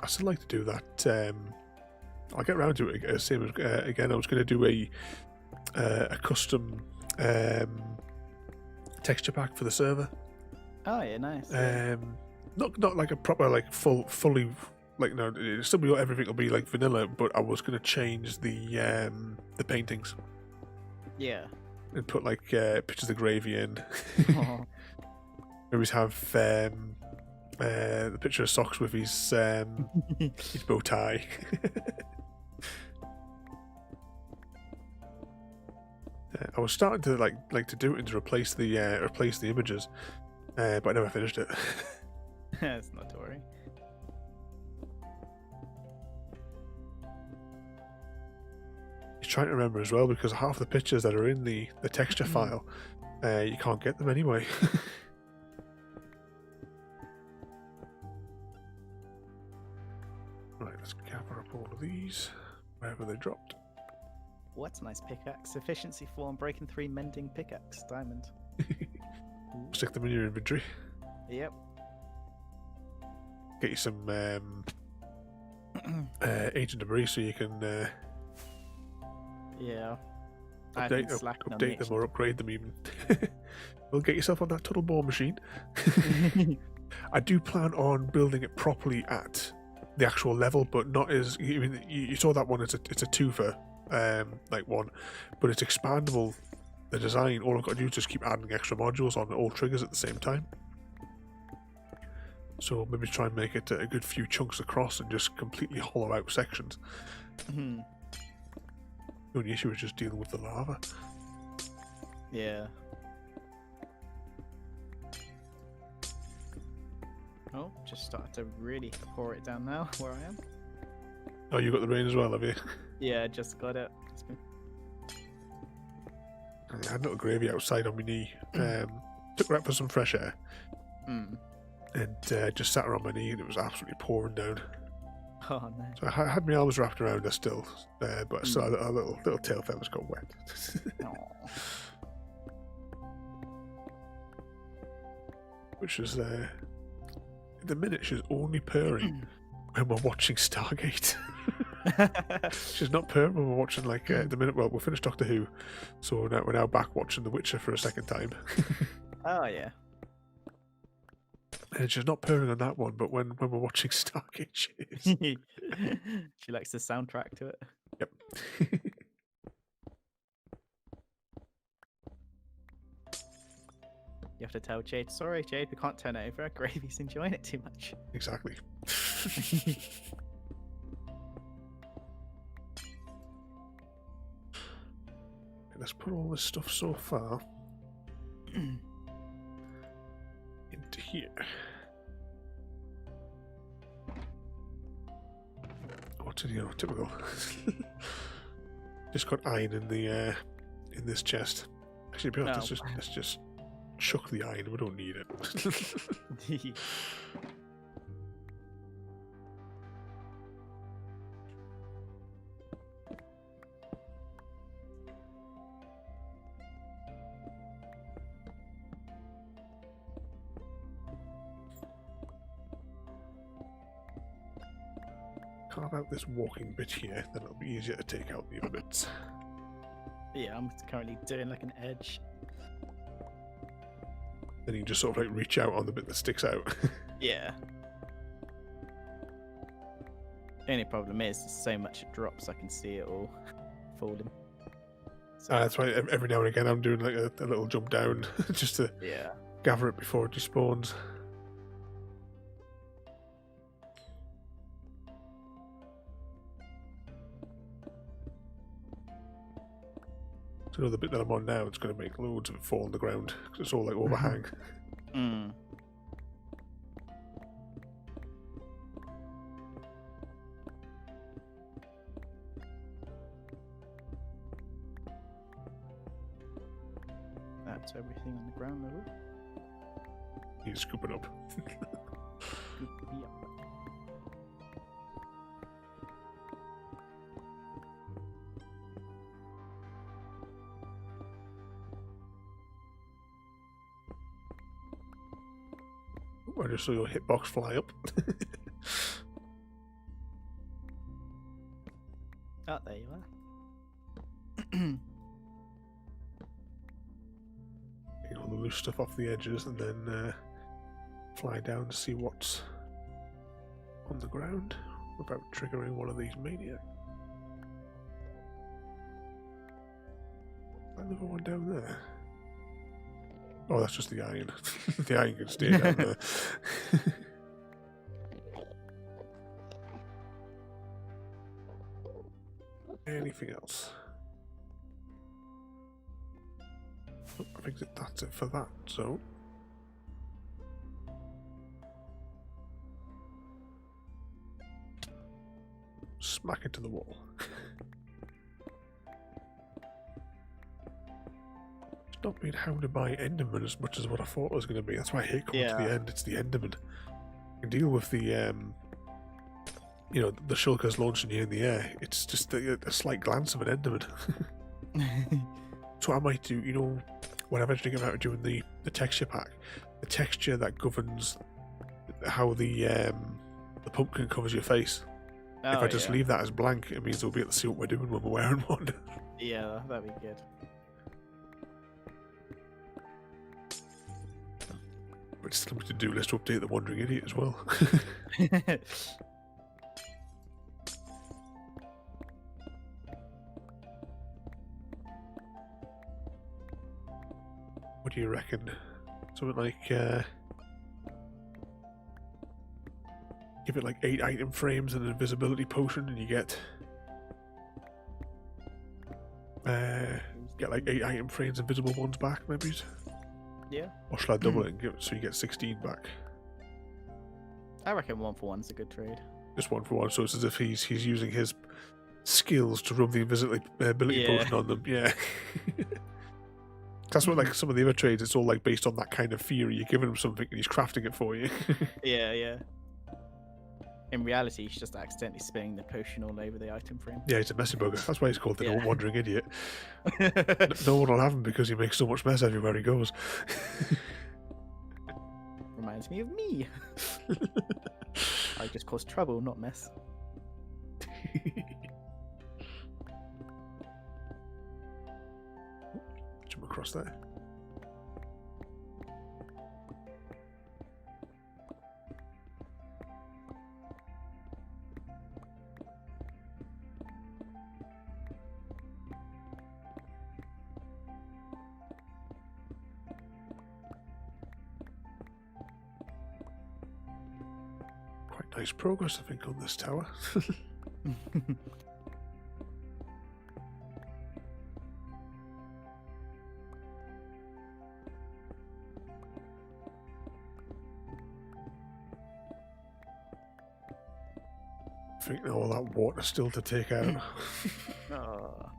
I still like to do that. I'll get around to it same as again. I was going to do a custom texture pack for the server. Oh yeah, nice. Not like a proper fully no. It'll still be everything will be like vanilla, but I was going to change the paintings Yeah. and put pictures of Gravy in. Oh. Maybe have the picture of Socks with his bow tie. I was starting to like to do it and to replace the images, but I never finished it. It's not to worry. He's trying to remember as well because half the pictures that are in the texture file, you can't get them anyway. Right, let's gather up all of these wherever they dropped. What's a nice pickaxe? Efficiency 4 and breaking 3 mending pickaxe. Diamond. Stick them in your inventory. Yep. get you some ancient debris so you can Yeah. I've been slacking on the update them or upgrade them even. We'll get yourself on that tunnel bore machine. I do plan on building it properly at the actual level, but not as you saw that one. It's a twofer, like one, but it's expandable. The design, all I've got to do is just keep adding extra modules on all triggers at the same time. So maybe try and make it a good few chunks across and just completely hollow out sections. The only issue is just dealing with the lava. Yeah. Oh, just started to really pour it down now where I am. Oh, you got the rain as well, have you? Yeah, just got it. I had a little gravy outside on my knee. Took her out for some fresh air. And just sat her on my knee and it was absolutely pouring down. Oh no. So I had my arms wrapped around her still, but I saw a little tail feathers got wet. Which is, at the minute, she's only purring when we're watching Stargate. She's not purring when we're watching, like, at the minute, well, we'll finish Doctor Who, so we're now back watching The Witcher for a second time. Oh, yeah. And she's not purring on that one, but when we're watching Stargate, she is. She likes the soundtrack to it. Yep. You have to tell Jade, sorry, Jade, we can't turn it over. Gravy's enjoying it too much. Exactly. Let's put all this stuff so far into here. What's in here? Typical. Just got iron in the in this chest. Actually, to be honest, let's just chuck the iron. We don't need it. Carve out this walking bit here, then it'll be easier to take out the other bits. Yeah, I'm currently doing like an edge. Then you can just sort of like reach out on the bit that sticks out. Yeah. The only problem is there's so much it drops, I can see it all falling. So That's why every now and again I'm doing like a little jump down just to gather it before it despawns. So the bit that I'm on now, it's going to make loads of it fall on the ground because it's all like overhang. That's everything on the ground level. You scoop it up. I just saw your hitbox fly up. Oh, there you are. Take all the loose stuff off the edges and then fly down to see what's on the ground without triggering one of these maniacs. Another one down there. Oh, that's just the iron. The iron can stay down there. Anything else? Oh, I think that's it for that zone. Smack it to the wall. Not being hounded by Enderman as much as what I thought it was going to be. That's why I hate coming to the end. It's the Enderman. I can deal with the, you know, the shulkers launching you in the air. It's just a slight glance of an Enderman. So what I might do, you know, when I eventually get out doing the texture pack, the texture that governs how the the pumpkin covers your face. If I just leave that as blank, it means we'll be able to see what we're doing when we're wearing one. Yeah, that'd be good. But it's something to do. Let's update the Wandering Idiot as well. What do you reckon? Something like give it like 8 item frames and an invisibility potion, and you get like 8 item frames, invisible ones back, maybe. Yeah. Or shall I double it and give it so you get 16 back? I reckon 1-for-1's a good trade. Just 1 for 1, so it's as if he's using his skills to rub the invisibility potion on them. Yeah. That's what, like, some of the other trades, it's all like based on that kind of theory. You're giving him something and he's crafting it for you. Yeah. In reality, he's just accidentally spilling the potion all over the item frame. Yeah, he's a messy bugger. That's why he's called the Wandering Idiot. No one will have him because he makes so much mess everywhere he goes. Reminds me of me. I just cause trouble, not mess. Jump across there. Quite nice progress, I think, on this tower. I think all that water still to take out. Oh.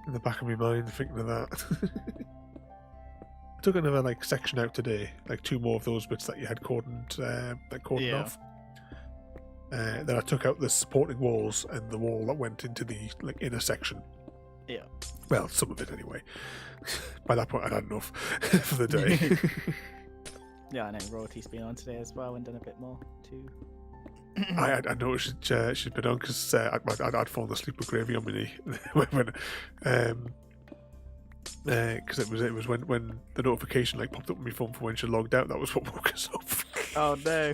In the back of my mind, thinking of that. I took another like section out today, like 2 more of those bits that you had cordoned off. Then I took out the supporting walls and the wall that went into the like inner section. Yeah. Well, some of it anyway. By that point, I'd had enough for the day. Yeah, I know Royalty's been on today as well and done a bit more too. I noticed she'd been on because I'd fallen asleep with gravy on my knee because it was when the notification like popped up on my phone for when she logged out. That was what woke us up. Oh no.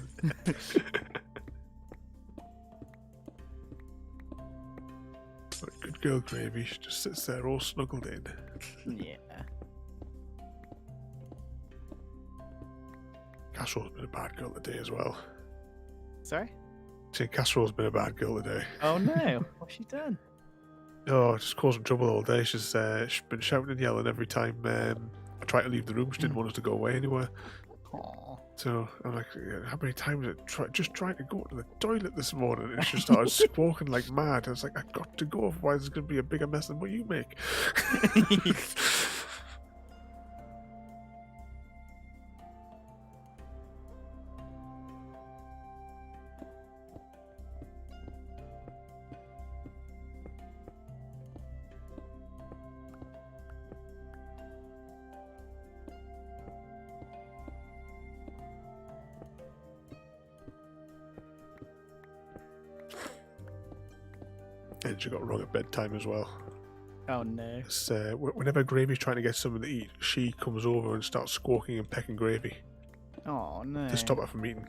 Good girl, Gravy. She just sits there all snuggled in. Yeah. Casserole's been a bad girl today as well. Sorry? See, Casserole's been a bad girl today. Oh no. What's she done? Oh, just causing trouble all day. She's been shouting and yelling every time I try to leave the room. She didn't want us to go away anywhere. Aww. So I'm like, how many times just trying to go to the toilet this morning, and she started squawking like mad. I was like, I've got to go, otherwise it's going to be a bigger mess than what you make. And she got wrong at bedtime as well. Oh no. Whenever Gravy's trying to get something to eat, she comes over and starts squawking and pecking Gravy Oh no. to stop her from eating.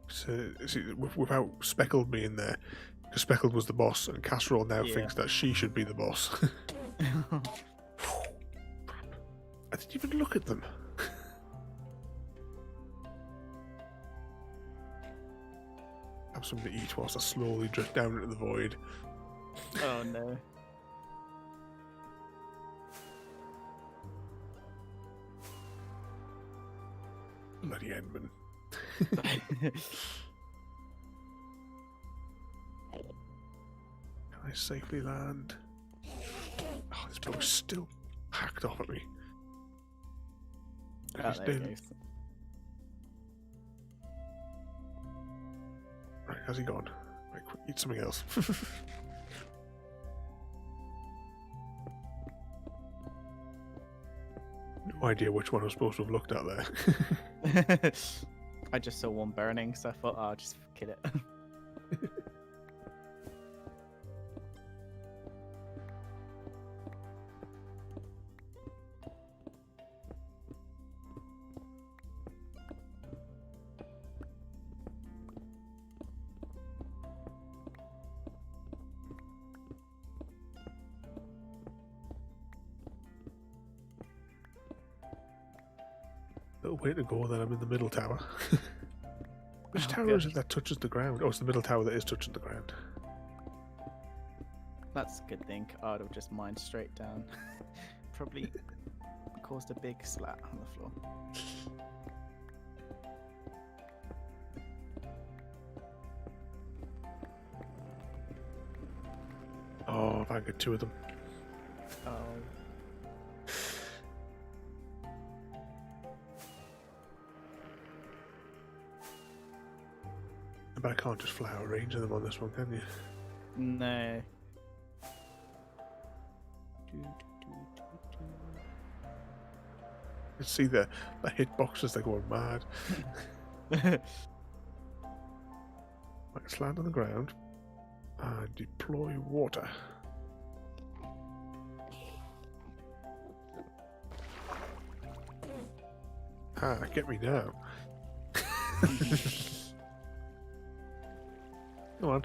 So, see, without Speckled being there, because Speckled was the boss, and Casserole now thinks that she should be the boss. I didn't even look at them. Have something to eat whilst I slowly drift down into the void. Oh no. Bloody Endman. Can I safely land? Oh, this bug's still hacked off at me. Oh, He's there it been- goes. Right, how's he gone? Right, quick, eat something else. No No idea which one I was supposed to have looked at there. I just saw one burning, so I thought, oh, I'll just kill it. Little way to go, then I'm in the middle tower. Which Oh, tower is gosh. it that touches the ground? Oh, it's the middle tower that is touching the ground. That's a good thing. I would have just mined straight down. Probably caused a big splat on the floor. Oh, if I get 2 of them. Oh. But I can't just fly out a range of them on this one, can you? No. You see the hitboxes, they're going mad. Right, let's land on the ground and deploy water. Ah, get me now. Come on.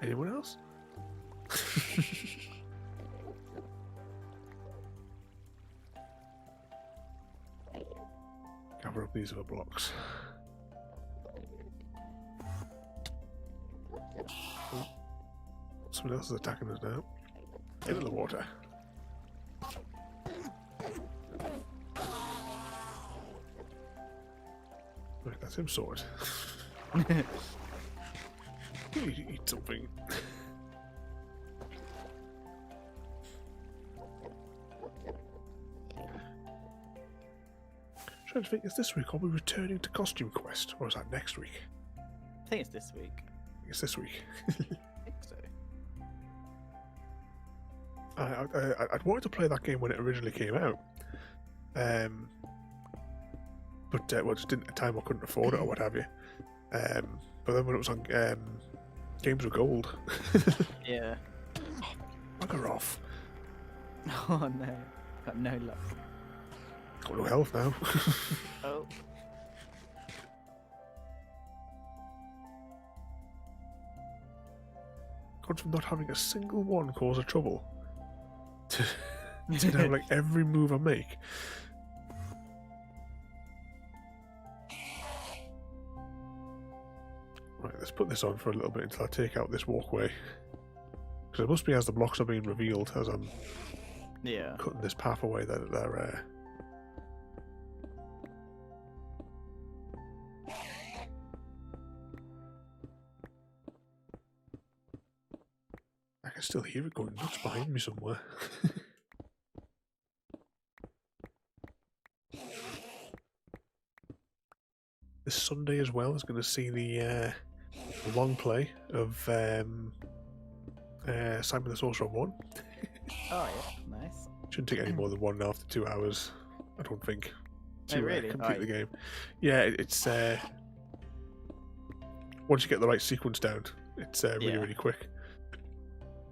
Anyone else? Cover up these other blocks. Oh. Someone else is attacking us now. Into the water. Right, that's him sorted. You need to eat something. Trying to think, is this week are we returning to Costume Quest, or is that next week? I think it's this week. It's this week. I think so. I'd wanted to play that game when it originally came out, but well, just didn't at the time I couldn't afford it or what have you. But then when it was on Games with Gold, Yeah. bugger off. Oh no. Got no luck. Got no health now. Oh. Gone from not having a single one cause of trouble to now like every move I make. Right, let's put this on for a little bit until I take out this walkway. Because it must be as the blocks are being revealed as I'm Yeah. cutting this path away that they're I can still hear it going nuts behind me somewhere. This Sunday as well is going to see the long play of Simon the Sorcerer 1. Oh yeah. Nice. Shouldn't take any more than 1.5 to 2 hours, I don't think, Oh, to really? complete Oh, the game. Yeah, it's once you get the right sequence down, it's really, Yeah. really quick.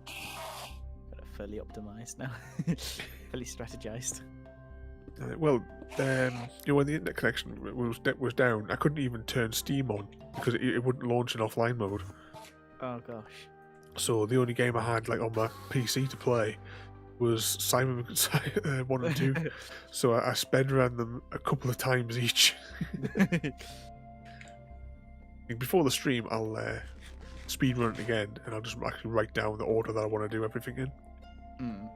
Got it fully optimized now. Fully strategized. Well, when the internet connection was down, I couldn't even turn Steam on because it wouldn't launch in offline mode. Oh gosh. So the only game I had like on my PC to play was Simon 1 and 2. So I sped around them a couple of times each. Before the stream, I'll speedrun it again, and I'll just actually write down the order that I want to do everything in. Mm.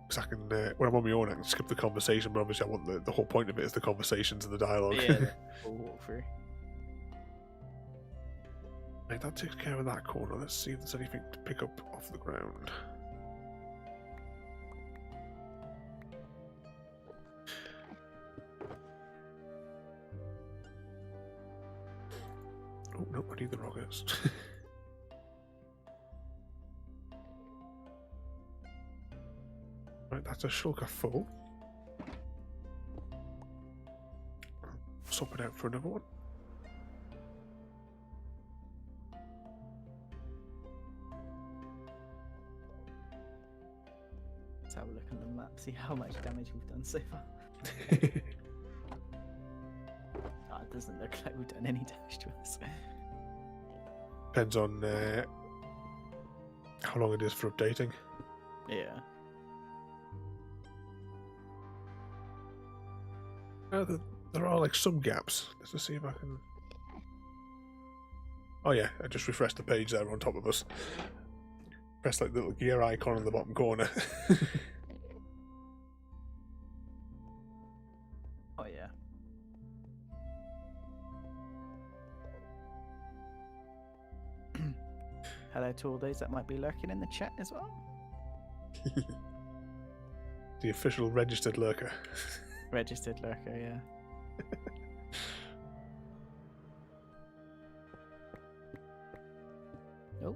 Because I can, when I'm on my own, I can skip the conversation, but obviously I want the whole point of it is the conversations and the dialogue. Yeah. The full walkthrough. Right, that takes care of that corner. Let's see if there's anything to pick up off the ground. Oh no, I need the rockets. Right, that's a shulker full. Swap it out for another one. Let's have a look on the map, see how much damage we've done so far. Oh, it doesn't look like we've done any damage to us. Depends on how long it is for updating. Yeah. There are like some gaps. Let's just see if I can. Oh yeah, I just refreshed the page there on top of us. Press like the little gear icon in the bottom corner. Oh yeah. Hello to all those that might be lurking in the chat as well. The official registered lurker. Registered lurker, yeah. Oh,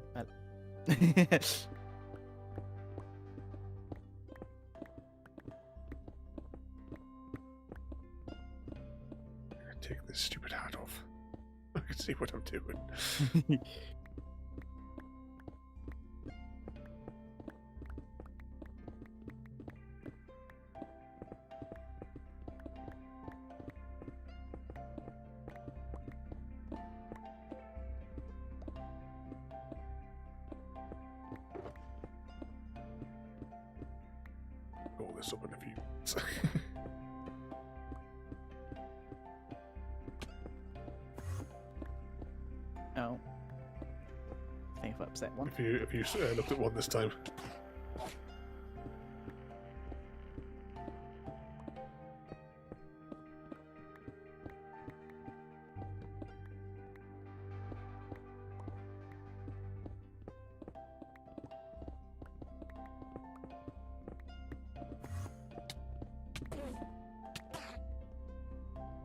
Take this stupid hat off. I can see what I'm doing. All this up in a few minutes. oh. I think I've upset one. If you looked at one this time.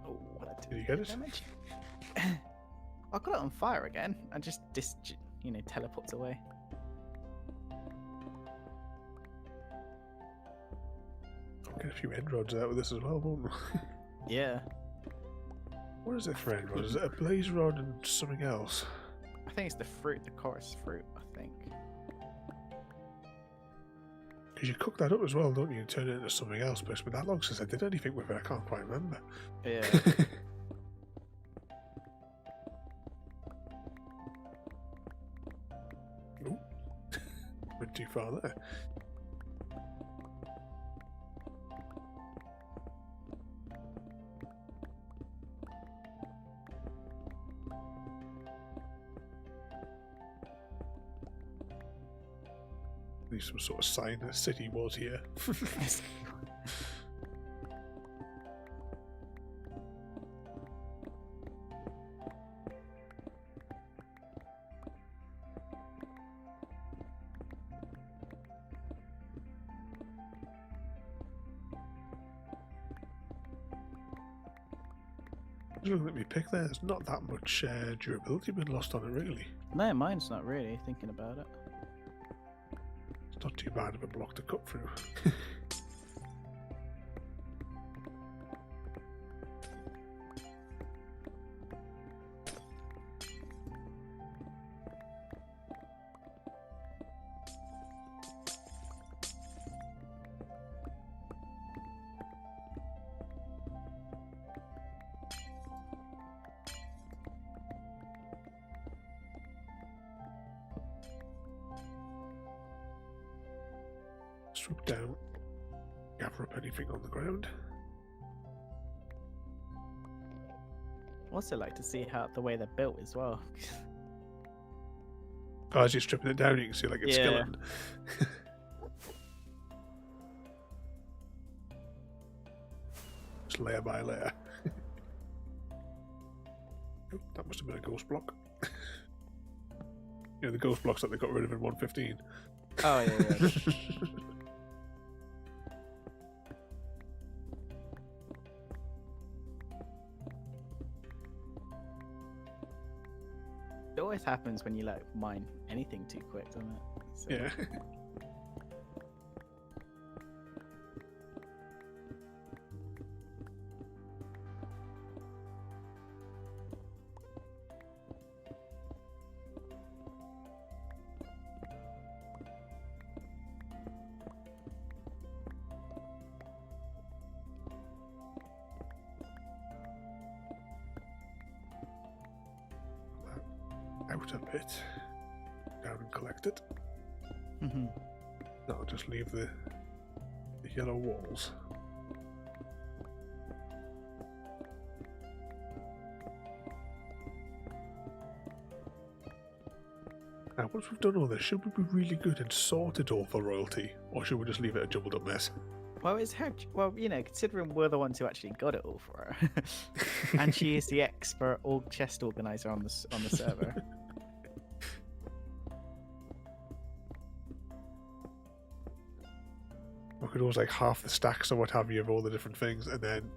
Oh, what I Did you get it? damage? I got it on fire again. I just teleports away. I'll get a few end rods out with this as well, won't we? Yeah. What is it for end rod? Is it a blaze rod and something else? I think it's the fruit, the chorus fruit, I think. Because you cook that up as well, don't you? And turn it into something else. But it's been that long since I did anything with it, I can't quite remember. Yeah. Ooh. Went too far there. At least some sort of sign that city was here. Just looking at me pick there, there's not that much durability been lost on it really. No, mine's not really, thinking about it. It's not too bad of a block to cut through. Swoop down, gather up anything on the ground. Also like to see how the way they're built as well. Oh, as you're stripping it down, you can see like it's Yeah. skeleton. Just layer by layer. Oh, that must have been a ghost block. You know, the ghost blocks that they got rid of in 1.15. Oh yeah. It always happens when you like mine anything too quick, doesn't it? So, Yeah. out a bit. Down and collect it. Mhm. That'll just leave the yellow walls. Now, once we've done all this, should we be really good and sort it all for royalty, or should we just leave it a jumbled up mess? Well, it's her. Well, you know, considering we're the ones who actually got it all for her, and she is the expert chest organizer on the server. We could always like half the stacks or what have you of all the different things, and then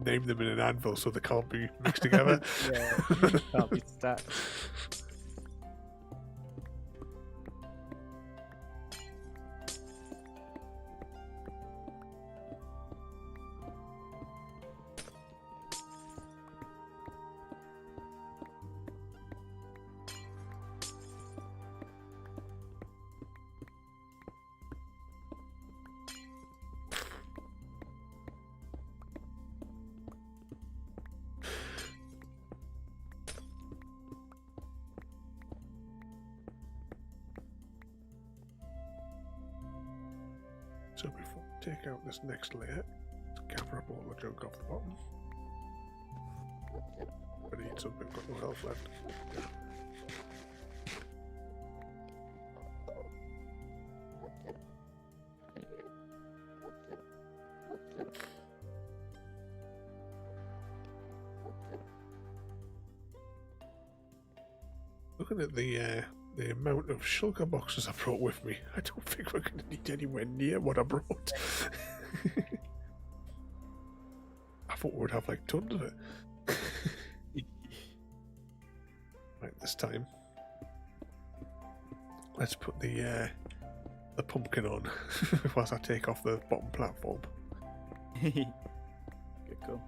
name them in an anvil so they can't be mixed together. Yeah, can't be stacked. So before we take out this next layer, let's gather up all the junk off the bottom. But eat something, got no health left. Looking at the amount of shulker boxes I brought with me, I don't think we're going to need anywhere near what I brought. I thought we would have like tons of it. Right, this time, let's put the pumpkin on whilst I take off the bottom platform. Good call.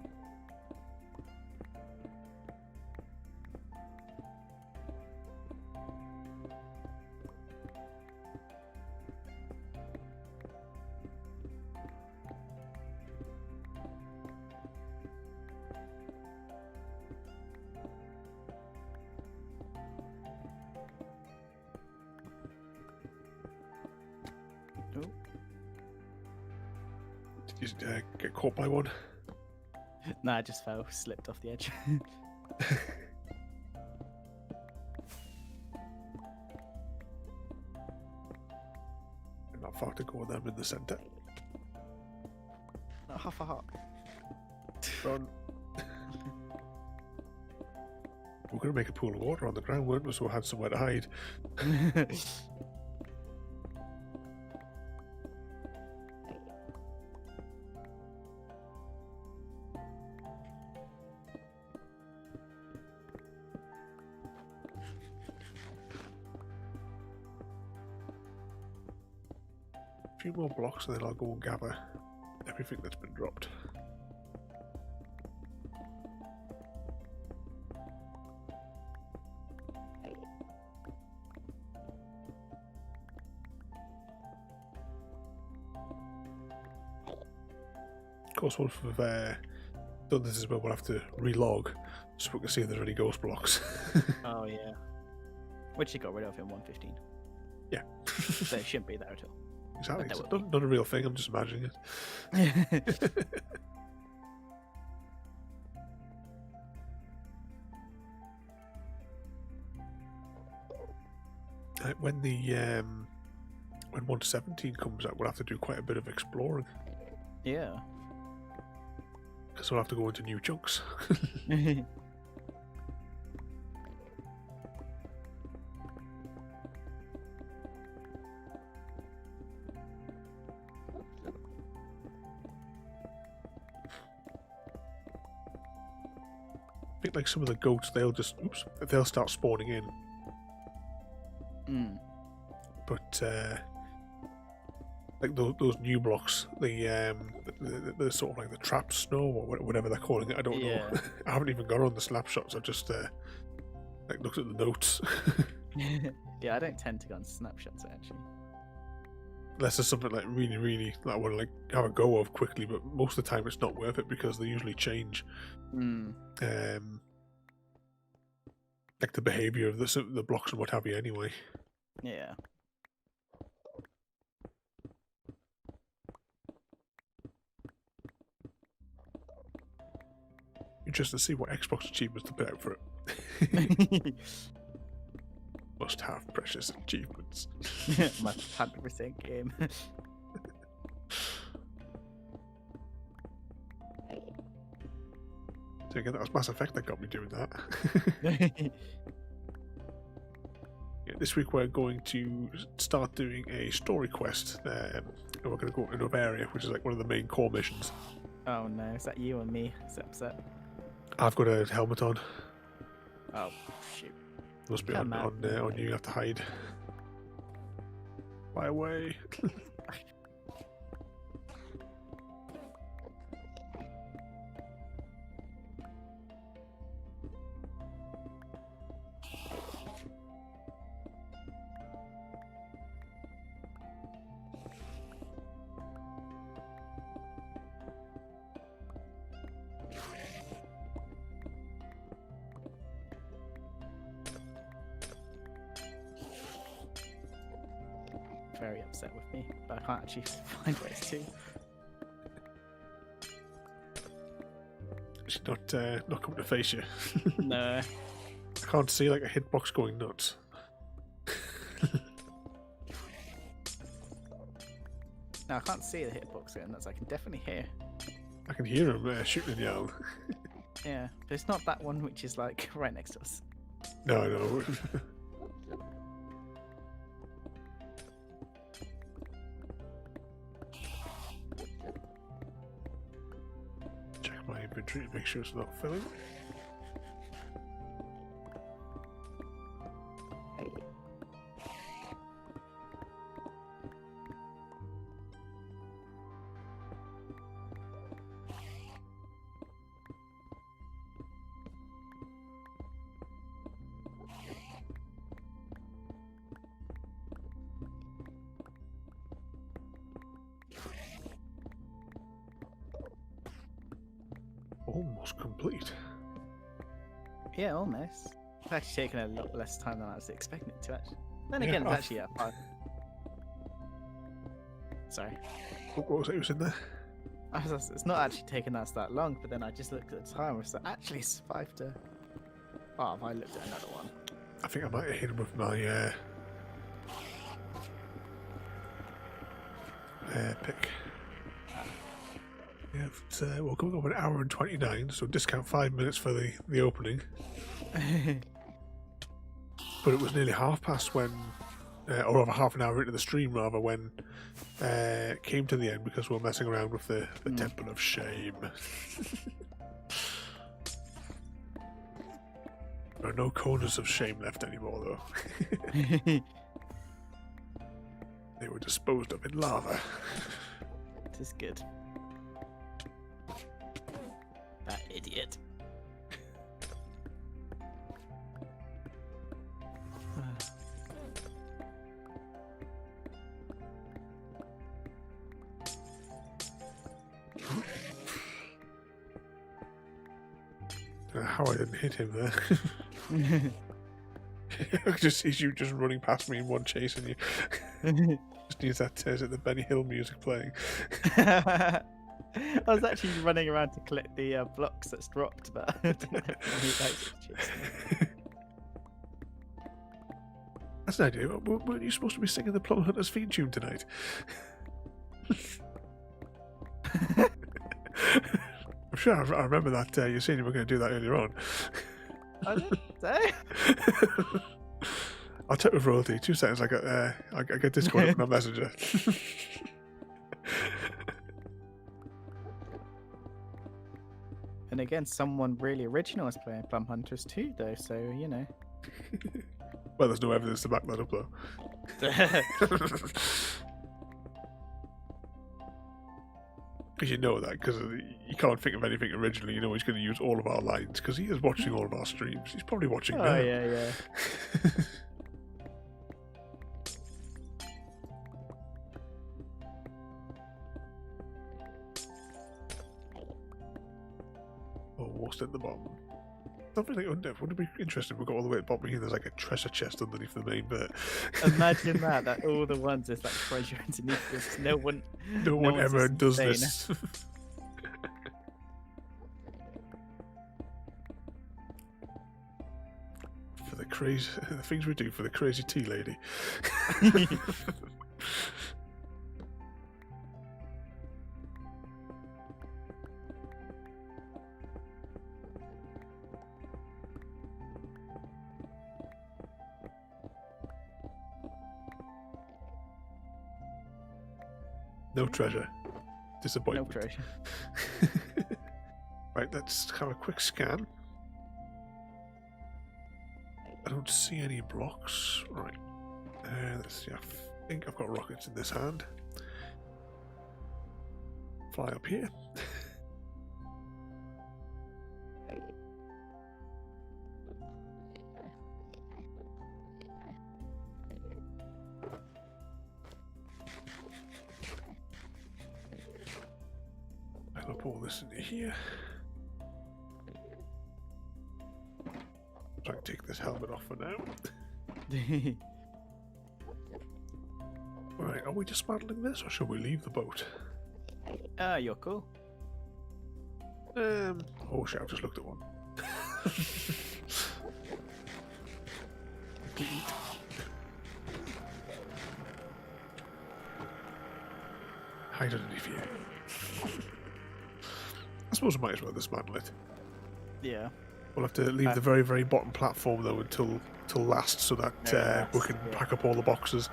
Did you get caught by one? Nah, I just fell, slipped off the edge. Not far to go with them in the centre. Not half a heart. Run. We're going to make a pool of water on the ground, weren't we? So we had somewhere to hide. A few more blocks and then I'll go and gather everything that's been dropped. Of course, once we've done this as well, we'll have to relog so we can see if there's any ghost blocks. Oh yeah. Which he got rid of in 115. Yeah. So it shouldn't be there at all. Exactly. But It's there will not a real thing, I'm just imagining it. When the when 117 comes out, we'll have to do quite a bit of exploring Yeah. because we'll have to go into new chunks. I think like some of the goats, they'll start spawning in, Mm. but like those new blocks, the sort of like the trap snow or whatever they're calling it. I don't know. Yeah. I haven't even gone on the slap shots. I just like looked at the notes. Yeah, I don't tend to go on snapshots actually. Unless there's something like really, really that I want to like have a go of quickly, but most of the time it's not worth it because they usually change. Mm. like the behavior of the blocks and what have you. Anyway, Yeah. just to see what Xbox achievements to put out for it. Must have precious achievements. Must 100% game. So again, that was Mass Effect that got me doing that. Yeah, this week we're going to start doing a story quest. And we're going to go to Novaria, which is like one of the main core missions. Oh no, is that you or me? Is upset? I've got a helmet on. Oh shoot. Must be Come on out. you. You have to hide. Fly away. Very upset with me, but I can't actually find where it's to. She's not coming to face you. No. I can't see like a hitbox going nuts. No, I can't see the hitbox going nuts. I can definitely hear. I can hear him shooting and yelling. Yeah, but it's not that one which is like right next to us. No. Check my inventory to make sure it's not filling. Almost complete. Yeah, almost. It's actually taken a lot less time than I was expecting it to actually. Then Yeah, again, it's I've- actually 5. Sorry. What was it was in there? It's not actually taken us that long, but then I just looked at the time. So actually, it's 5 to. Oh, have I looked at another one? I think I might have hit him with my pick. Yeah, it's, we're coming up an hour and 29, so discount 5 minutes for the opening. But it was nearly half past when, or over half an hour into the stream rather, when it came to the end because we were messing around with the Temple of Shame. There are no corners of shame left anymore, though. They were disposed of in lava. It is good. That idiot. How I didn't hit him there. I just see you just running past me in one chase, and you just needs that is it the Benny Hill music playing. I was actually running around to collect the blocks that's dropped, but I didn't have any of those chasing. That's an idea. Weren't you supposed to be singing the Plum Hunters theme tune tonight? I'm sure I remember that you saying you were going to do that earlier on. I didn't say. I'll check with royalty. 2 seconds. I get Discord up on Messenger. And again, someone really original is playing Plum Hunters too, though. So you know. Well, there's no evidence to back that up, though. Because you know that, because you can't think of anything originally. You know he's going to use all of our lines, because he is watching all of our streams. He's probably watching now. Oh yeah. Almost at the bottom. Something like wouldn't it be interesting? We got all the way at the bottom here. There's like a treasure chest underneath the main bit. Imagine that all the ones there's like treasure underneath this. No one one one's ever just does insane. this. For the crazy, the things we do for the crazy tea lady. No treasure. No Disappointment. treasure. Right, let's have a quick scan. I don't see any blocks. Right. Let's see. I think I've got rockets in this hand. Fly up here. I'll put all this into here. Try and take this helmet off for now. Right, are we dismantling this or should we leave the boat? You're cool. Oh shit, I've just looked at one. Hide underneath here. I suppose we might as well dismantle it. Yeah. We'll have to leave the very, very bottom platform though until last, so that we can pack up all the boxes.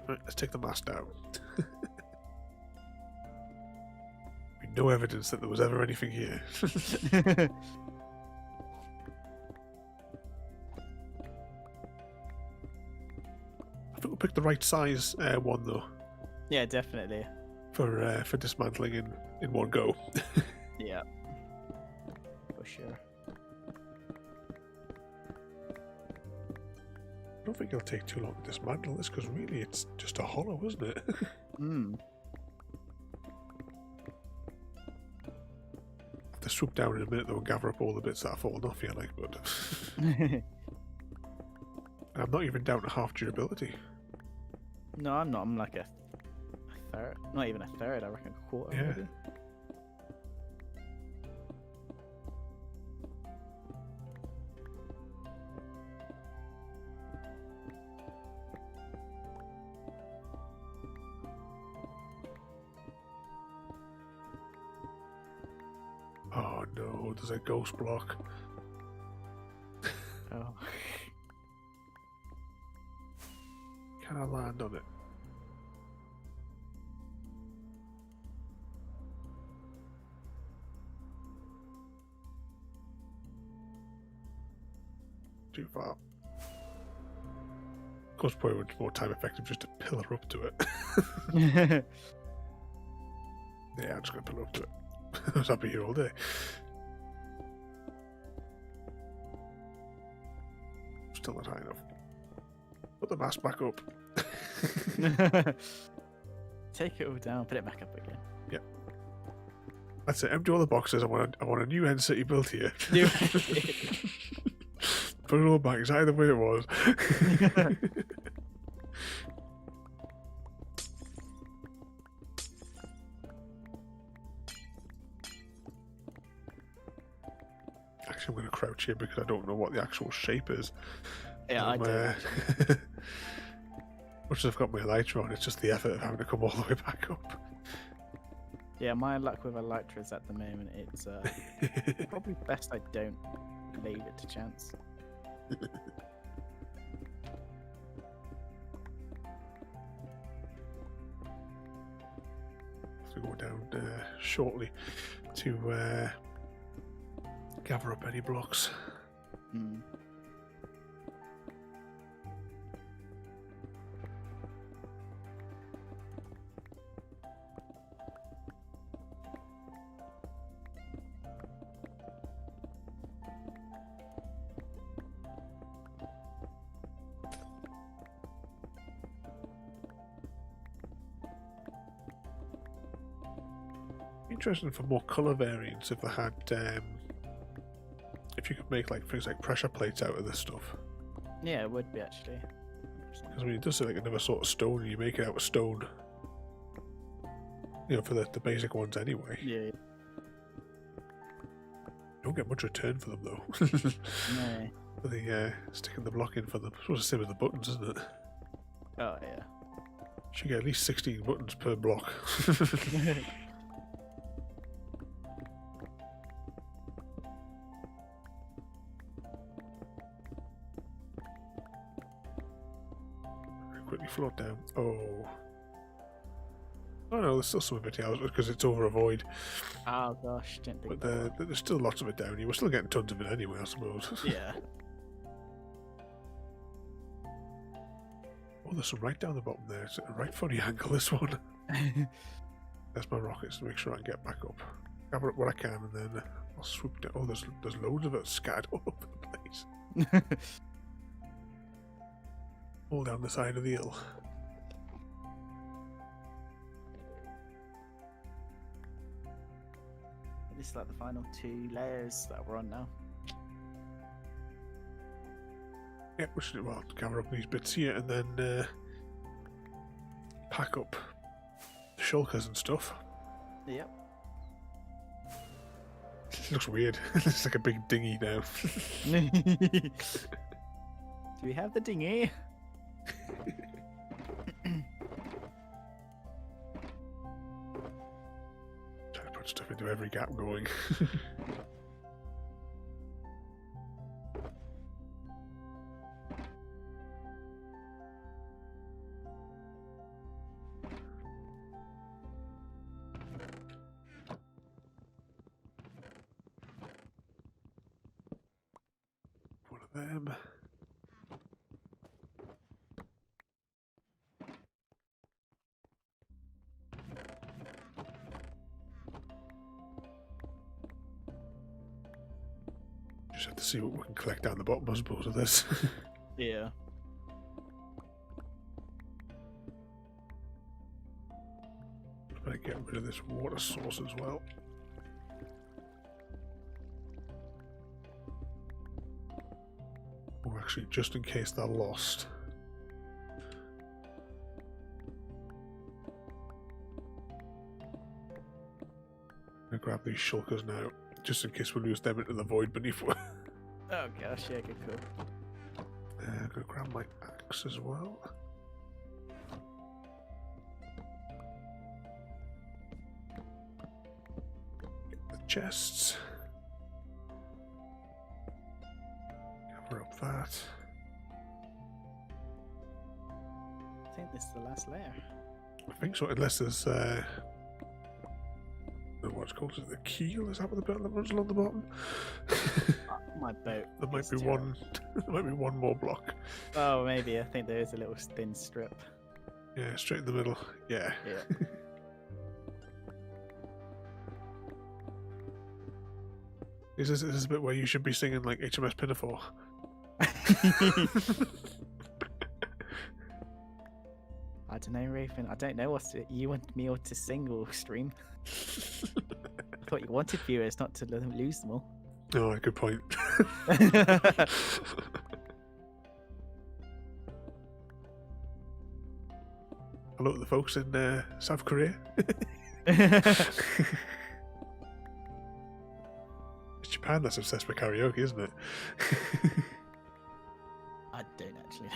Right, let's take the mast down. No evidence that there was ever anything here. I think we picked the right size one though Yeah, definitely. for dismantling in one go. Yeah. For sure. I don't think it'll take too long to dismantle this because really it's just a hollow, isn't it? Mm. Have to swoop down in a minute though and gather up all the bits that have fallen off here, like, but I'm not even down to half durability. No, I'm not. I'm like a third. Not even a third. I reckon a quarter. Yeah. Maybe. Oh no, there's a ghost block. Oh. Can I land on it? Too far. Of course, probably would be more time effective just to pillar up to it. Yeah, I'm just going to pillar up to it. I'll be here all day. Still not high enough. Put the mast back up. Take it all down. Put it back up again. Yep. That's it. Empty all the boxes. I want a new end city built here. Put it all back exactly the way it was. Actually, I'm going to crouch here because I don't know what the actual shape is. Yeah, I do. Much as I've got my elytra on, it's just the effort of having to come all the way back up. Yeah, my luck with elytra is at the moment it's probably best I don't leave it to chance. So go down shortly to gather up any blocks. Mm. interesting for more colour variants if they had, if you could make like things like pressure plates out of this stuff. Yeah, it would be actually. Because I mean, it does say like another sort of stone, and you make it out of stone. You know, for the basic ones anyway. Yeah. Don't get much return for them though. No. For the sticking the block in for them. It's supposed to same with the buttons, isn't it? Oh yeah. Should get at least 16 buttons per block. Quickly float down. Oh. Oh no, there's still some of it here because it's over a void. Oh gosh, didn't think. But there's still lots of it down here. We're still getting tons of it anyway, I suppose. Yeah. Oh, there's some right down the bottom there. It's a right funny angle, this one. There's my rockets to make sure I can get back up. Gather up what I can and then I'll swoop down. Oh, there's loads of it scattered all over the place. All down the side of the hill. This is like the final 2 layers that we're on now. Yeah, we should gather up these bits here and then pack up the shulkers and stuff. Yep. It looks weird. It's like a big dinghy now. Do we have the dinghy? Trying to put stuff into every gap going. One of them. Just have to see what we can collect down the bottom, I suppose, of this. Yeah. Better get rid of this water source as well. Or actually, just in case they're lost. I'm gonna grab these shulkers now, just in case we lose them into the void beneath. Oh gosh, yeah, good call. I'm gonna grab my axe as well. Get the chests. Cover up that. I think this is the last layer. I think so, unless there's what's called, is it the keel? Is that what the bit that runs along the bottom? My boat. There might is be terrible. one. There might be one more block. Oh, maybe. I think there is a little thin strip. Yeah, straight in the middle. Yeah. Yeah. Is this a bit where you should be singing like HMS Pinafore? I don't know, Raven. I don't know what you want me all to sing or stream. I thought you wanted viewers, not to let them lose them all. Oh, good point. Hello to the folks in South Korea. It's Japan that's obsessed with karaoke, isn't it? I don't actually know.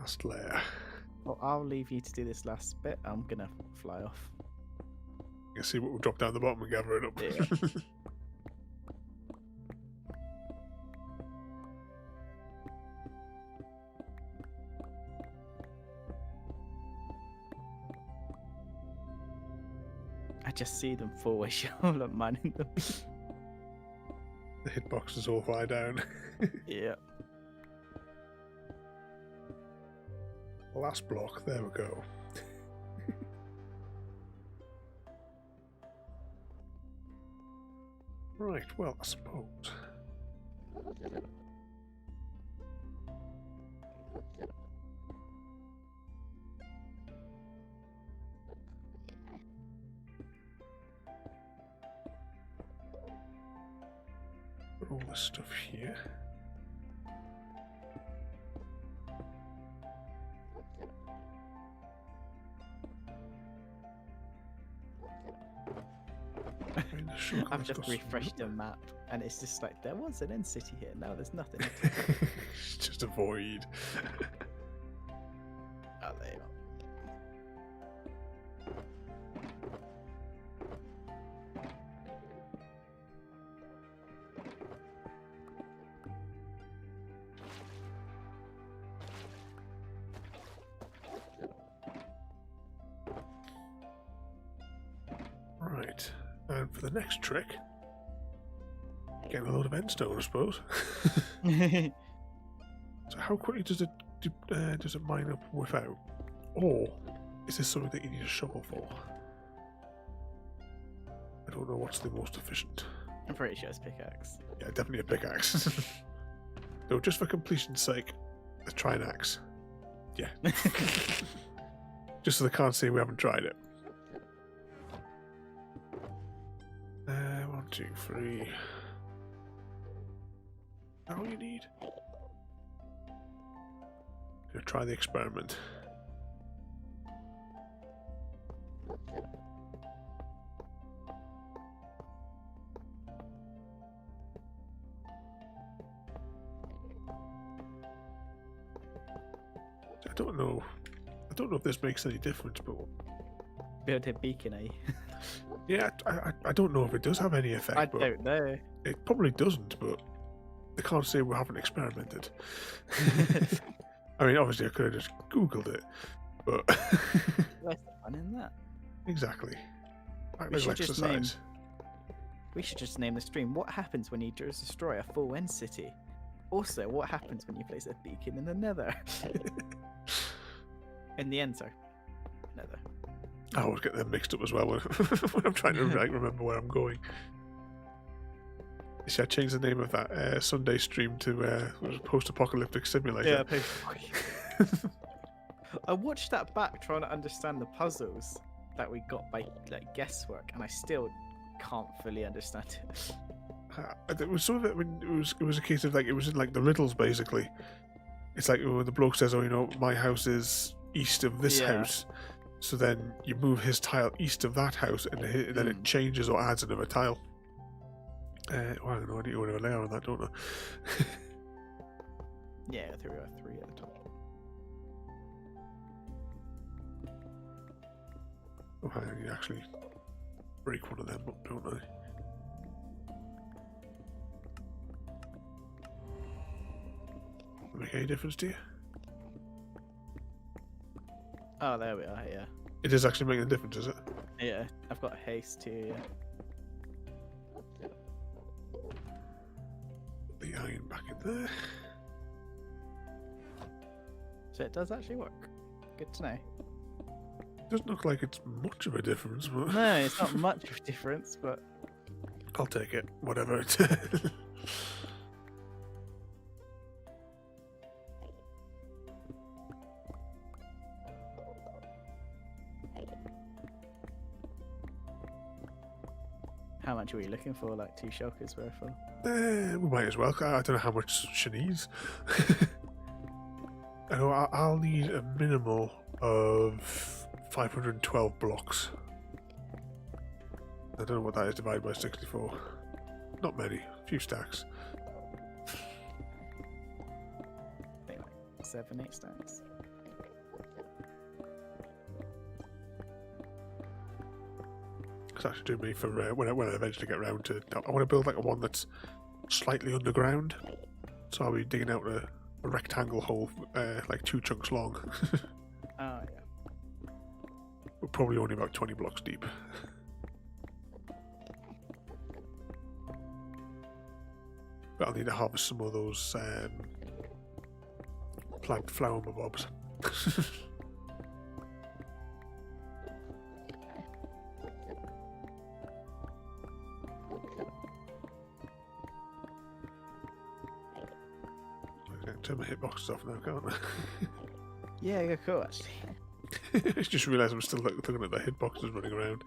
Last layer. Well, I'll leave you to do this last bit. I'm gonna fly off. You can see what will drop down the bottom and gather it up. Yeah. I just see them fall away. I'm like mining them. The hitboxes all fly down. Yeah. Last block, there we go. Right, well, I suppose all this stuff here. I've just refreshed the map, and it's just like there was an end city here. Now there's nothing. It's just a void. Oh, there you are. Right. And for the next trick, getting a load of endstone, I suppose. go. So how quickly does it mine up without? Or is this something that you need a shovel for? I don't know what's the most efficient. I'm pretty sure it's pickaxe. Yeah, definitely a pickaxe. No, just for completion's sake, let's try an axe. Yeah. Just so they can't say we haven't tried it. 1, 2, 3. How you need? Gonna try the experiment. I don't know. I don't know if this makes any difference, but Build a beacon, eh? yeah, I don't know if it does have any effect. I but don't know. It probably doesn't, but they can't say we haven't experimented. I mean, obviously, I could have just Googled it, but Where's the fun in that? exactly. Like We little should just exercise. We should just name the stream. What happens when you destroy a full end city? Also, what happens when you place a beacon in the Nether? In the end, sorry. Nether. I always get them mixed up as well when, when I'm trying to remember where I'm going. See, I changed the name of that Sunday stream to Post-Apocalyptic Simulator. Yeah, I watched that back trying to understand the puzzles that we got by like guesswork, and I still can't fully understand it. It was some of it. When it was a case of like it was in like the riddles basically. It's like when the bloke says, "Oh, you know, my house is east of this Yeah. house," so then you move his tile east of that house, and then it changes or adds another tile. Well, I don't know. I need to go over layer on that, don't I? Yeah, 3 or 3 at the top. Oh, hang on, you actually break one of them up, don't I? Make any difference to you? Oh, there we are. Yeah, It is actually making a difference, is it? yeah. I've got haste too. Yeah. Put the iron back in there. So it does actually work. Good to know. Doesn't look like it's much of a difference, but No, it's not much of a difference, but I'll take it. Whatever. how much were you looking for? Like 2 shulkers worth of? We might as well. I don't know how much she needs. I know I'll need a minimal of 512 blocks. I don't know what that is divided by 64. Not many. A few stacks. I think like 7, 8 stacks. It's actually doing me for when I eventually get around to. I want to build like a one that's slightly underground. So I'll be digging out a rectangle hole, like 2 chunks long. Oh yeah. We're probably only about 20 blocks deep. But I'll need to harvest some of those plant flower mobs. I can turn my hitboxes off now, can't I? Yeah, you're cool actually. I just realised I'm still looking at the hitboxes running around.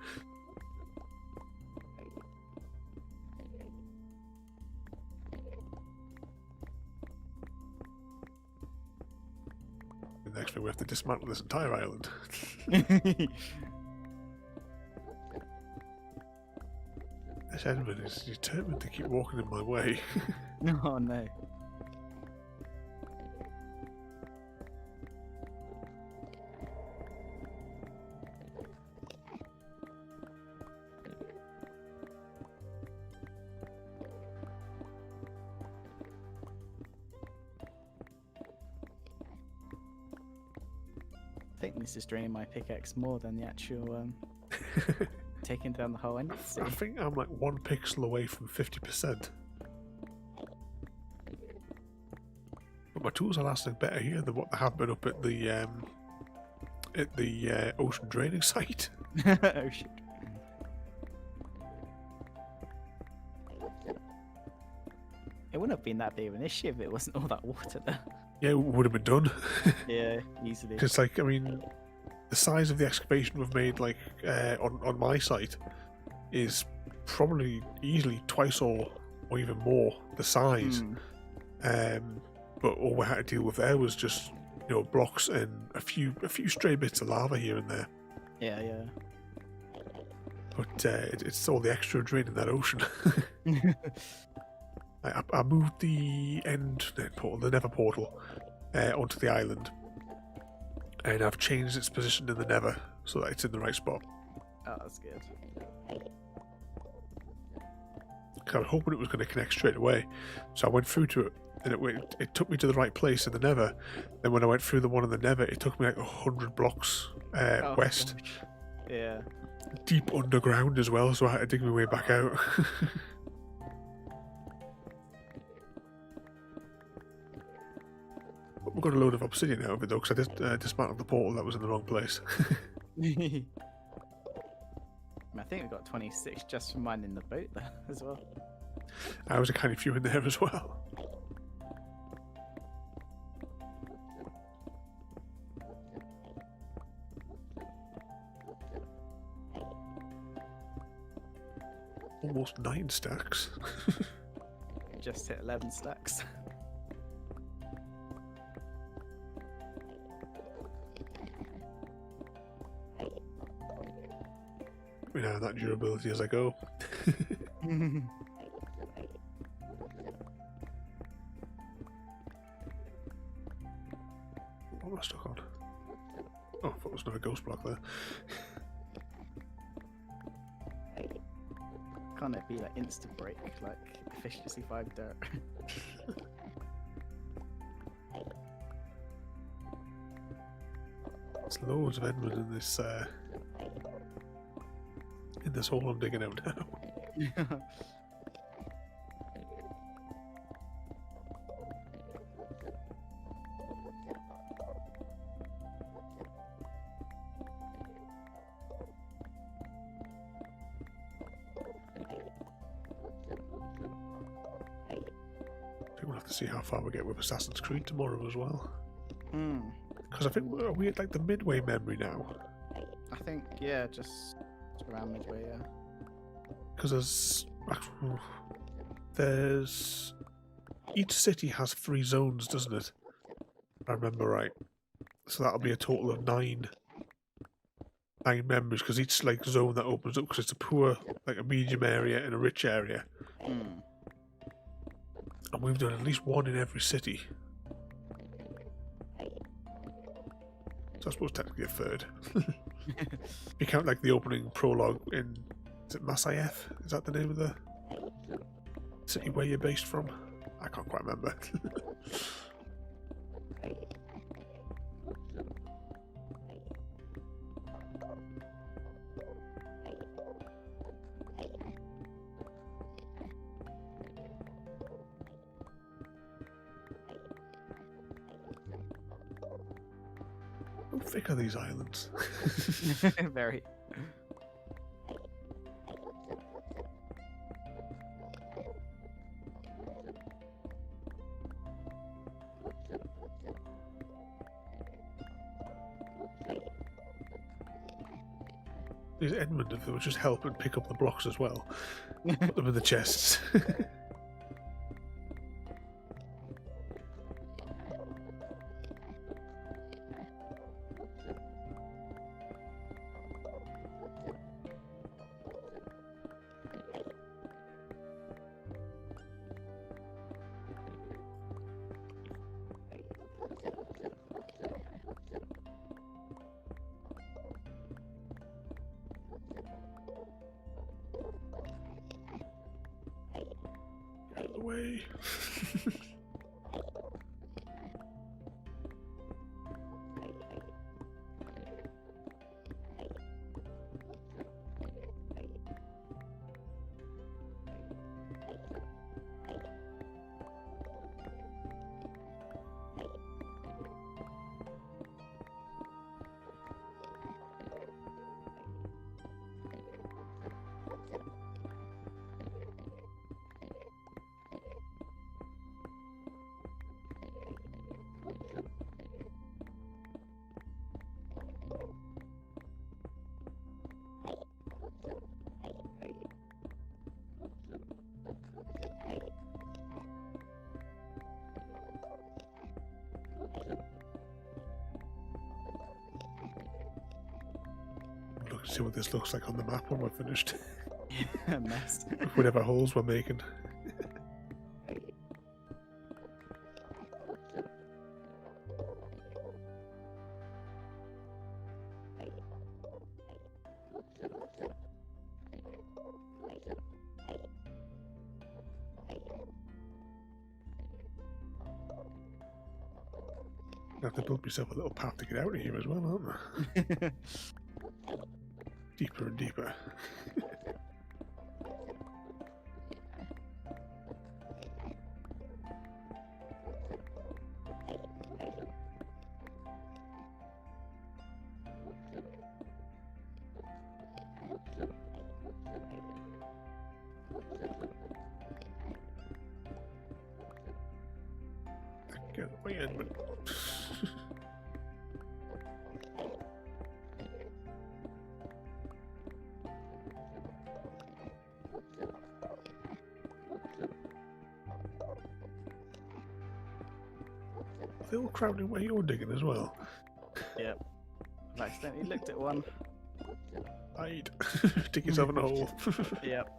the next thing we have to dismantle this entire island. This Edmund is determined to keep walking in my way. Oh no. I think this is draining my pickaxe more than the actual taking down the whole end. I think I'm like 1 pixel away from 50%. But my tools are lasting better here than what they have been up at the ocean draining site. Oh shit. It wouldn't have been that big of an issue if it wasn't all that water there. Yeah, it would have been done. Yeah, easily. Because, like, I mean, the size of the excavation we've made, like, on my site is probably easily twice or even more the size. But all we had to deal with there was just, you know, blocks and a few stray bits of lava here and there. Yeah, yeah. But it's all the extra drain in that ocean. I moved the the Nether portal onto the island, and I've changed its position in the Nether so that it's in the right spot. Oh, that's good. 'Cause I was hoping it was going to connect straight away, so I went through to it, and it took me to the right place in the Nether. Then when I went through the one in the Nether, it took me like 100 blocks Oh, west, gosh. Yeah. deep underground as well. So I had to dig my way back out. But we've got a load of obsidian out of it though, because I just dismantled the portal that was in the wrong place. I think we got 26 just from mining the boat there as well. I was a kind of few in there as well. Almost 9 stacks. Just hit 11 stacks. You know, that durability as I go. What am I stuck on? Oh, I thought there was another ghost block there. Can't it be like instant break, like efficiency 5 dirt? There's loads of Edmund in this hole I'm digging out now. We'll have to see how far we get with Assassin's Creed tomorrow as well. Because I think we're at like the midway memory now. I think, yeah, just around midway, yeah. Because there's each city has 3 zones, doesn't it? If I remember right. So that'll be a total of 9 memories, because each like zone that opens up, because it's a poor, like a medium area and a rich area. And we've done at least 1 in every city. So I suppose technically a 3rd. You count like the opening prologue in, is it Masayev? Is that the name of the city where you're based from? I can't quite remember. How thick are these islands? Very. These Edmund, if they would just help and pick up the blocks as well, put them in the chests. the way. Look, see what this looks like on the map when we're finished. A mess. Whatever holes we're making. I have to build myself a little path to get out of here as well, aren't I? Deeper and deeper. Get away, Edmund. They're all crowding where you're digging as well. Yep. I've accidentally looked at one. Hide. Dig yourself in a hole. Yep.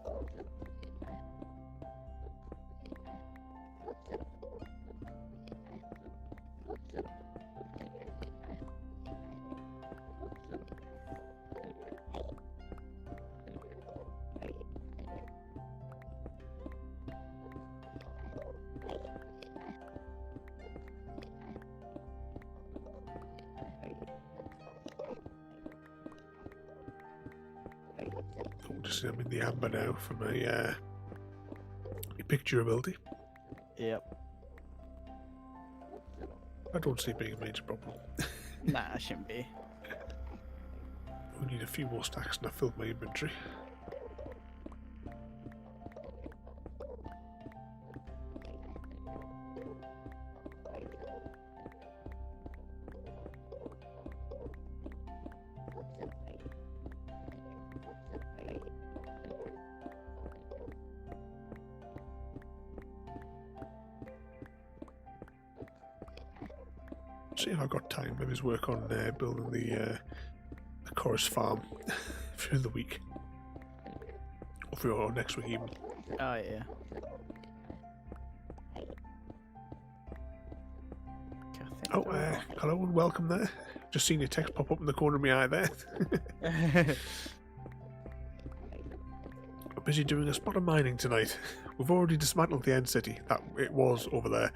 Oh, just I'm in the amber now for my picture ability. Yep. I don't see it being a major problem. Nah, it shouldn't be. We need a few more stacks and I've filled my inventory. See if I've got time. Maybe just work on building the chorus farm for the week. Or next week even. Oh yeah. Okay, I think Oh, they're all- hello and welcome there. Just seen your text pop up in the corner of my eye there. I'm busy doing a spot of mining tonight. We've already dismantled the end city. That it was over there.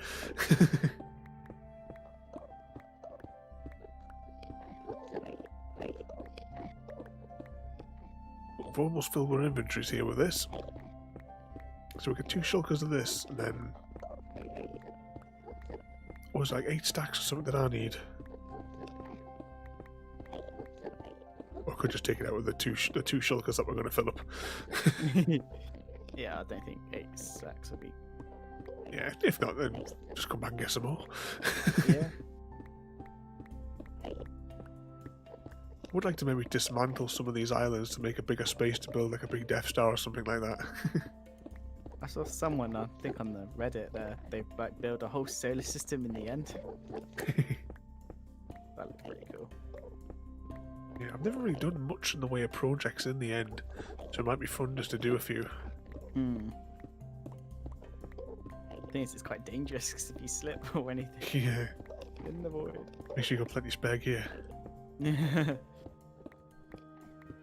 We've almost filled our inventories here with this. So we get 2 shulkers of this, and then oh, it's like 8 stacks or something that I need. Or I could just take it out with the two shulkers that we're going to fill up. Yeah, I don't think 8 stacks would be. Yeah, if not, then just come back and get some more. Yeah. Would like to maybe dismantle some of these islands to make a bigger space to build like a big Death Star or something like that. I saw someone, I think on the Reddit there, they like built a whole solar system in the end. That looked pretty cool. Yeah, I've never really done much in the way of projects in the end, so it might be fun just to do a few. Hmm. The thing is, it's quite dangerous because if you slip or anything Yeah, in the void. make sure you got plenty spare gear. Yeah.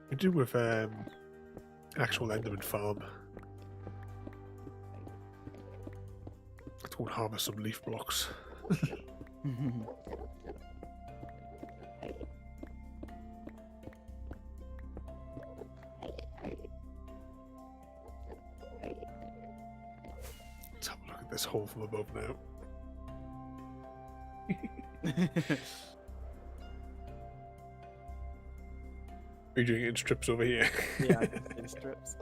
We do with actual Enderman farm. to go and harvest some leaf blocks. Let's have a look at this hole from above now. Are you doing it in strips over here? Yeah, I can see the strips.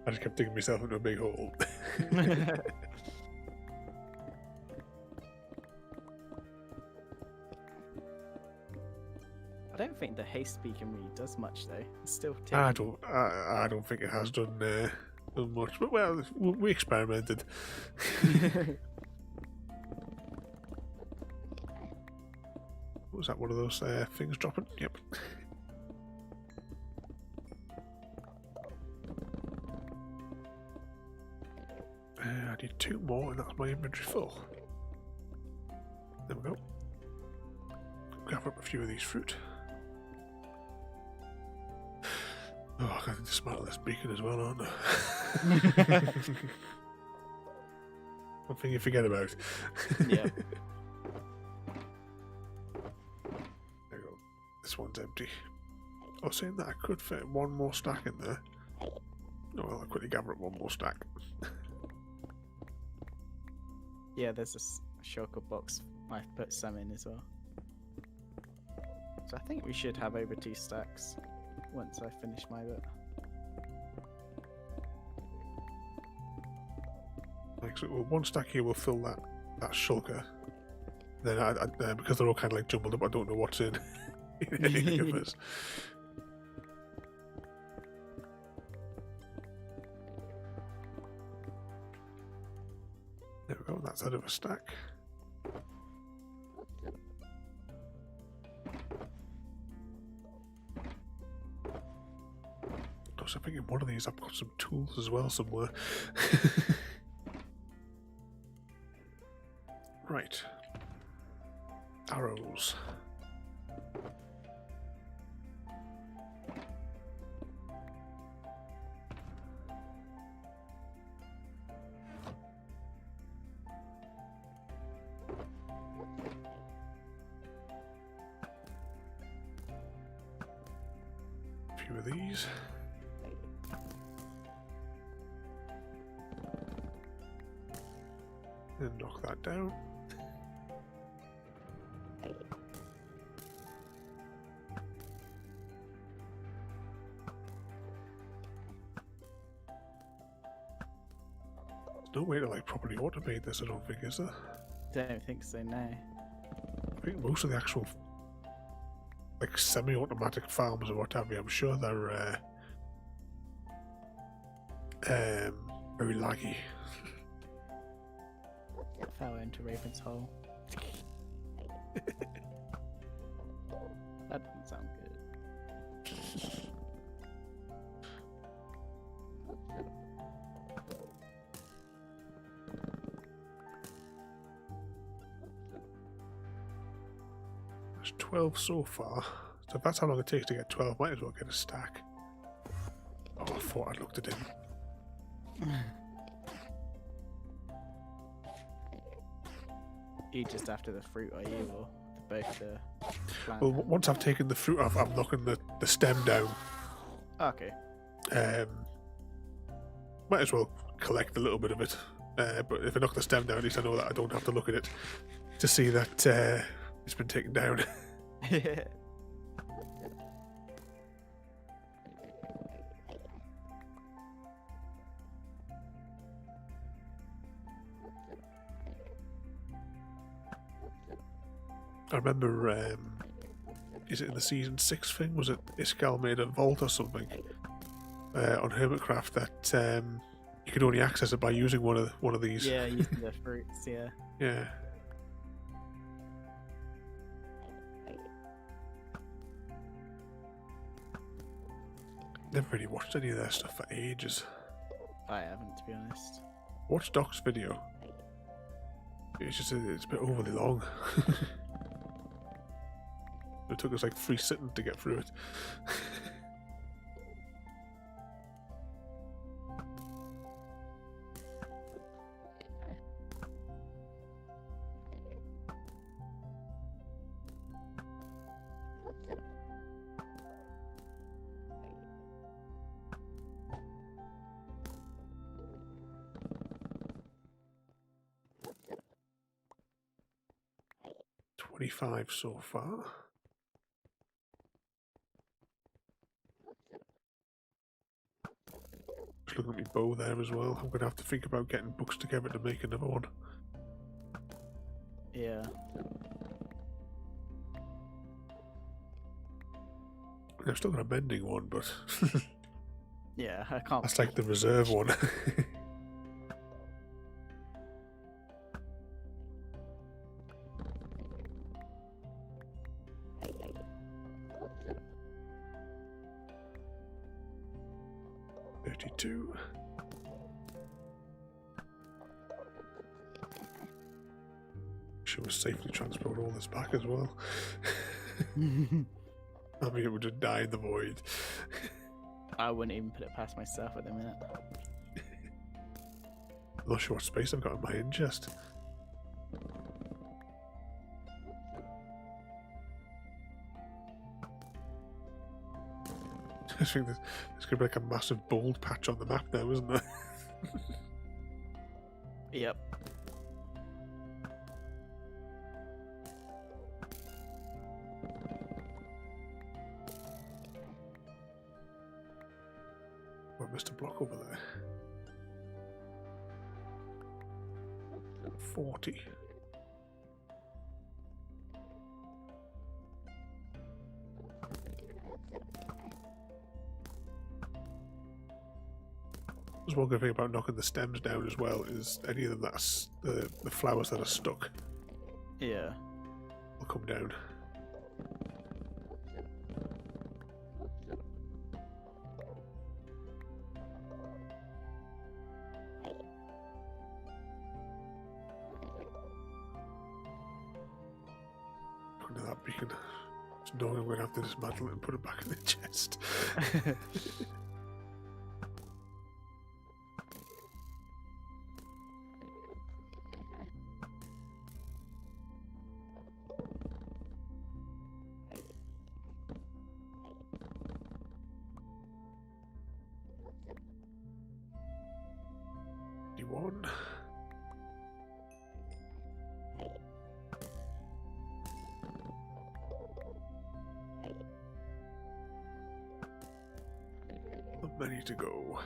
I just kept digging myself into a big hole. I don't think the haste beacon really does much though. It's still I taking... don't think it has done much, but well, we experimented. Was that one of those things dropping? Yep. I need 2 more, and that's my inventory full. There we go. Gather up a few of these fruit. Oh, I got to dismantle this beacon as well, aren't I? One thing you forget about. Yeah. There you go. This one's empty. I was saying that I could fit 1 more stack in there. Oh well, I'll quickly gather up 1 more stack. Yeah, there's a shulker box. I've put some in as well. So I think we should have over 2 stacks once I finish my bit. Like, so 1 stack here will fill that shulker. Then because they're all kind of like jumbled up, I don't know what's in any of this. There we go, that's out of a stack. I was thinking one of these I've got some tools as well somewhere. Right. Arrows. A few of these. And knock that down. There's no way to like properly automate this, I don't think, is there? Don't think so, no. I think most of the actual like semi-automatic farms or what have you, I'm sure they're very laggy. Fell into Raven's hole. That doesn't sound good. There's 12 so far. So if that's how long it takes to get 12, might as well get a stack. Oh, I thought I'd looked at it. You just after the fruit, are you, or both the plant? Well, once I've taken the fruit off, I'm knocking the stem down. Okay. Might as well collect a little bit of it. But if I knock the stem down, at least I know that I don't have to look at it to see that it's been taken down. I remember, is it in the season 6 thing? Was it Iskal made a vault or something on RavenCraft that you could only access it by using one of these? Yeah, using the fruits, yeah. Yeah. Never really watched any of their stuff for ages. I haven't, to be honest. Watched Doc's video. It's a bit overly long. It took us like 3 sittings to get through it. 25 so far. Just looking at my bow there as well. I'm going to have to think about getting books together to make another one. Yeah. I've still got a mending one, but Yeah, I can't. that's like the reserve one. $32. Should we safely transport all this back as well? I mean, it would just die in the void. I wouldn't even put it past myself at the minute. I'm not sure what space I've got in my ingest. I think there's going to be like a massive bold patch on the map now, isn't there? Yep. Well, I missed a block over there. 40. There's one good thing about knocking the stems down as well is any of them that's the flowers that are stuck Yeah. will come down. Looking at that beacon, just knowing I'm going to have to dismantle it and put it back in the chest. One. Not many to go.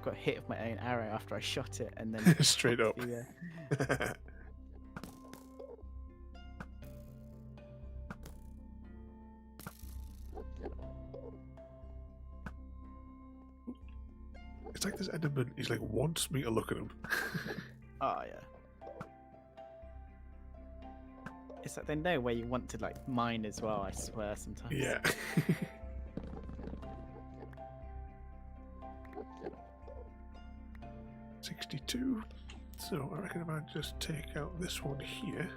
Got hit with my own arrow after I shot it, and then Straight up. Yeah. It's like this Enderman, he's like wants me to look at him. Oh yeah. It's like they know where you want to like mine as well, I swear sometimes. Yeah. $62. So I reckon if I just take out this one here,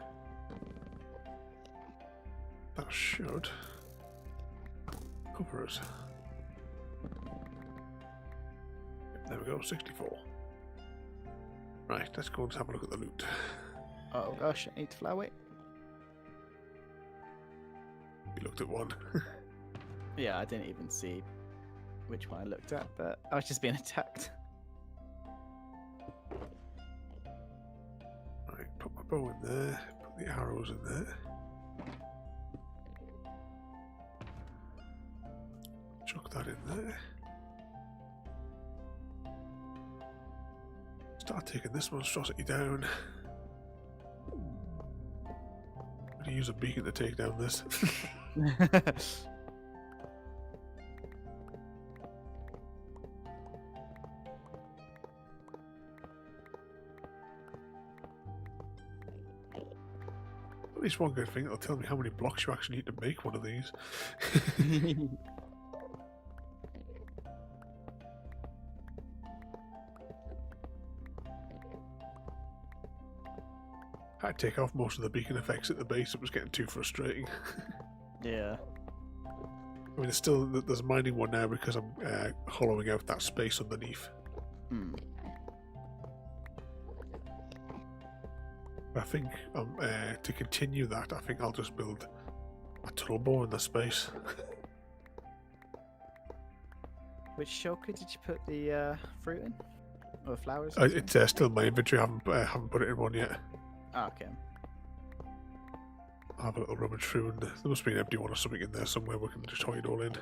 that should cover us. There we go, 64. Right, let's go and have a look at the loot. Oh gosh, I need to fly away. You looked at one. Yeah, I didn't even see which one I looked at, but I was just being attacked. Right, put my bow in there, put the arrows in there. Chuck that in there. Start taking this monstrosity down. I'm going to use a beacon to take down this. At least one good thing, it'll tell me how many blocks you actually need to make one of these. I had to take off most of the beacon effects at the base, it was getting too frustrating. Yeah. I mean, there's a mining one now because I'm hollowing out that space underneath. Hmm. I think to continue that, I think I'll just build a turbo in the space. Which shulker did you put the fruit in? Or flowers? It's still in my inventory. I haven't put it in one yet. Oh, okay. I'll have a little rummage through, and there must be an empty one or something in there somewhere. We can just tie it all in.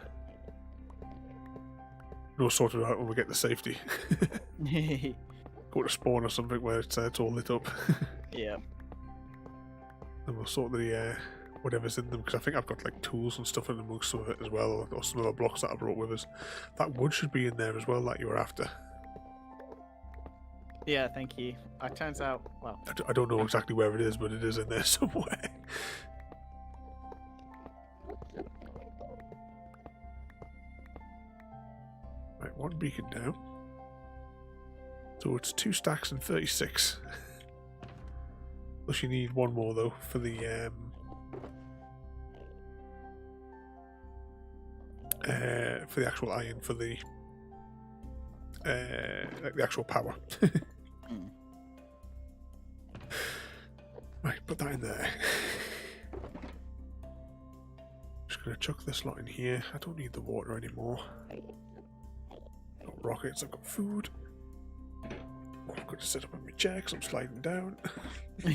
We'll sort it out when we get to safety. Go to spawn or something where it's all lit up. Yeah. And we'll sort the whatever's in them, because I think I've got like tools and stuff in amongst some of it as well, or some other blocks that I brought with us. That wood should be in there as well that you were after. Yeah, thank you. It turns out, well... I don't know exactly where it is, but it is in there somewhere. Right, one beacon down. So it's 2 stacks and 36. Plus you need one more though for the actual iron, for the like the actual power. Right, put that in there. Just gonna chuck this lot in here. I don't need the water anymore. Got rockets, I've got food. I've got to set up on my chair because I'm sliding down. So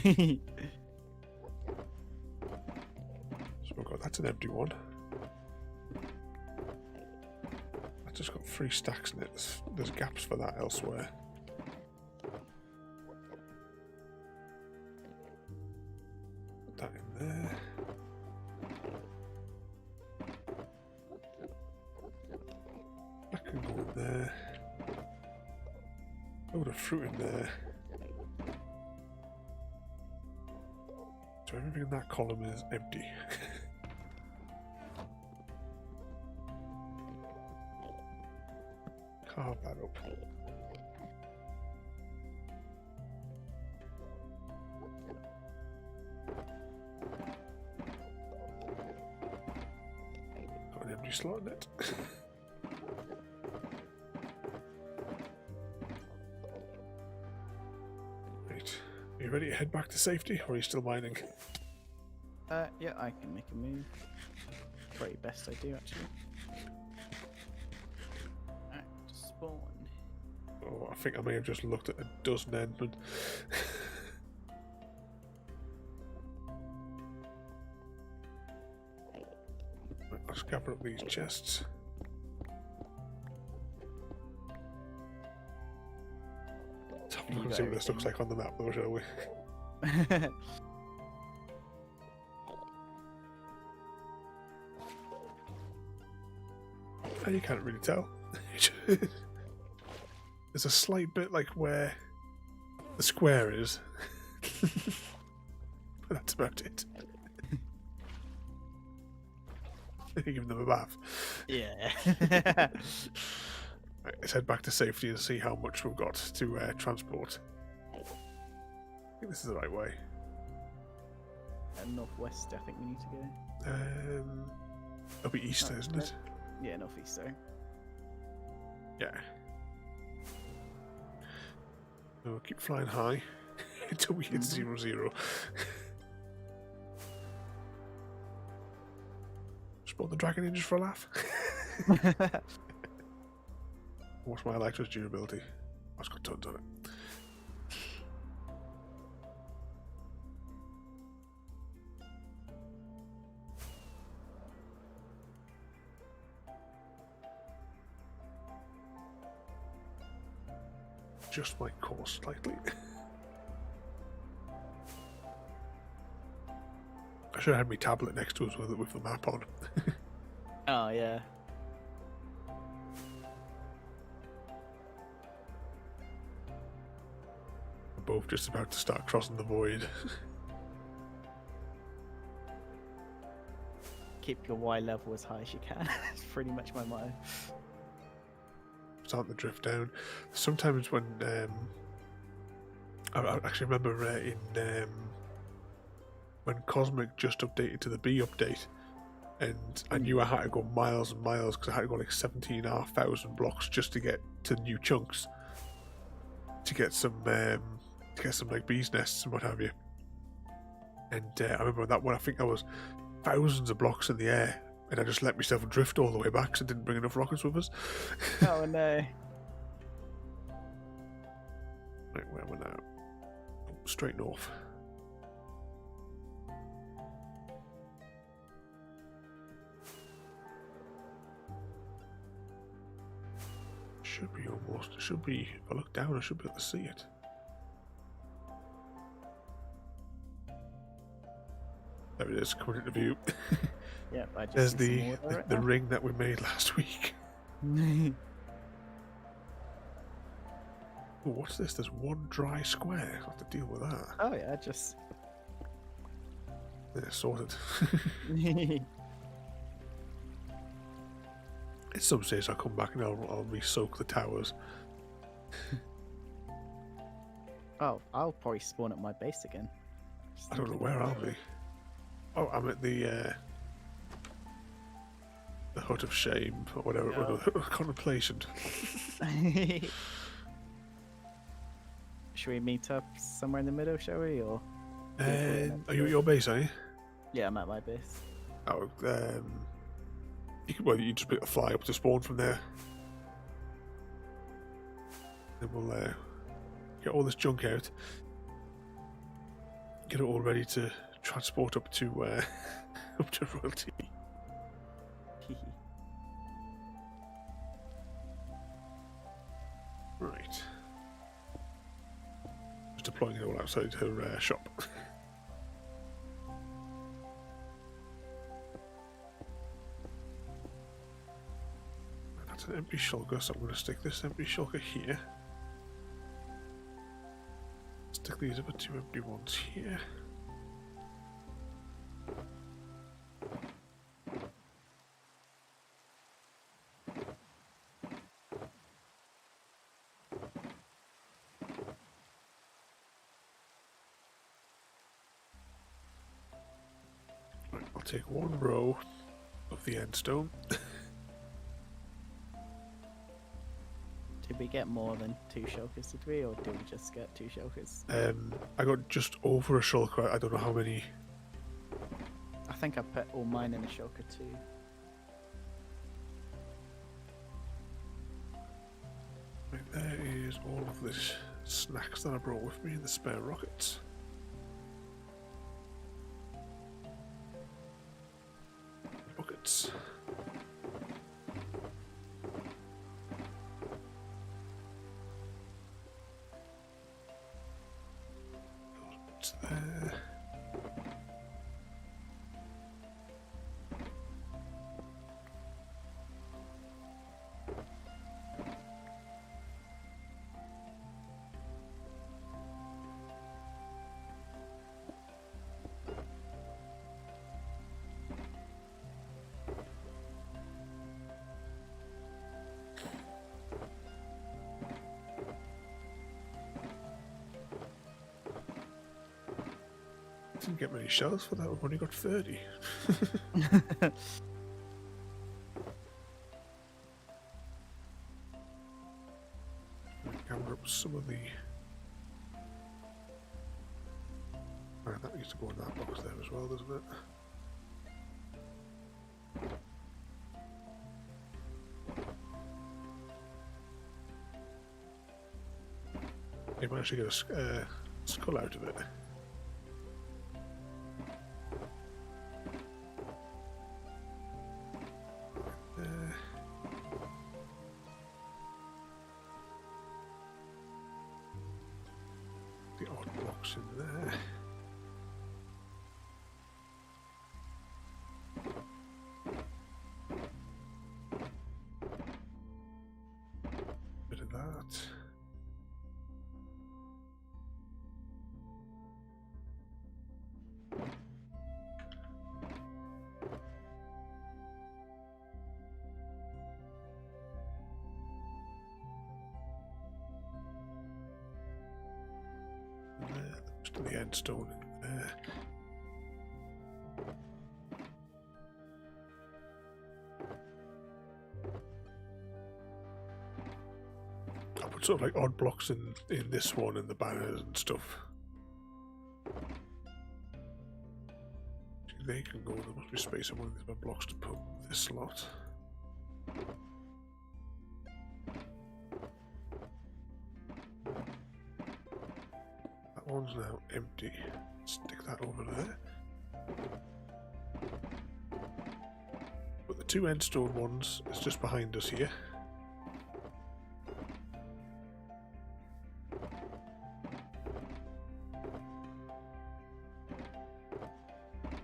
we've got, that's an empty one. I've just got 3 stacks in it. There's gaps for that elsewhere. Put that in there. That can go in there. Load of fruit in there. So everything in that column is empty. Carve that up. Got an empty slot in it. Are you ready to head back to safety, or are you still mining? Yeah, I can make a move. Very best I do, actually. Alright, spawn. Oh, I think I may have just looked at a dozen endmen. Right, let's gather up these chests. Let's see what this looks like on the map, though, shall we? Oh, you can't really tell. There's a slight bit like where the square is. But that's about it. Give them a bath. Yeah. Right, let's head back to safety and see how much we've got to transport. I think this is the right way. Northwest, I think we need to go. It'll be east, isn't it? Yeah, northeast, so. Yeah. So we'll keep flying high until we hit 0-0. Spawn the dragon in just for a laugh. What's my electro's durability? Oh, it's got tons on it. Just might course slightly. I should have had my tablet next to us with the map on. Oh, yeah. We're both just about to start crossing the void. Keep your Y level as high as you can. It's pretty much my motto. Starting to drift down. Sometimes when I actually remember when Cosmic just updated to the B update, and I knew I had to go miles and miles because I had to go like 17,500 blocks just to get to new chunks to get some like bees nests and what have you. And I remember that one. I think I was thousands of blocks in the air. And I just let myself drift all the way back because I didn't bring enough rockets with us. Oh no. Right, where we're now? Straight north. Should be almost. It should be. If I look down, I should be able to see it. There it is, coming into view. Yep, I just There's see some water right the now. ring that we made last week. Oh, what's this? There's one dry square. I'll have to deal with that. Oh yeah, just Yeah, sorted. At some stage I'll come back and I'll re-soak the towers. oh, I'll probably spawn at my base again. Just I don't know thinking where about I'll be. Oh, I'm at the Hut of Shame or whatever. Oh. Contemplation. it. Should we meet up somewhere in the middle, shall we? Or Are you at your base, are you? yeah, I'm at my base. Oh, you just be able to fly up to spawn from there. Then we'll get all this junk out. Get it all ready to transport up to up to royalty. Right. Just deploying it all outside her shop. That's an empty shulker, so I'm going to stick this empty shulker here. Stick these other two empty ones here. Right, I'll take one row of the end stone. Did we get more than 2 shulkers, did we? Or did we just get 2 shulkers? I got just over a shulker. I don't know how many. I think I put all mine in a shulker too. Right, there is all of the snacks that I brought with me in the spare rockets. Buckets. It's there. Didn't get many shells for that. We've only got 30. Gather up some of the. Right, that needs to go in that box there as well, doesn't it? You managed to get a skull out of it. The odd blocks in there. Bit of that. There, just the end stone in there. I put sort of like odd blocks in this one and the banners and stuff. They can go, there must be space in one of these blocks to put this slot. one's now empty. Stick that over there. But the 2 endstone ones is just behind us here.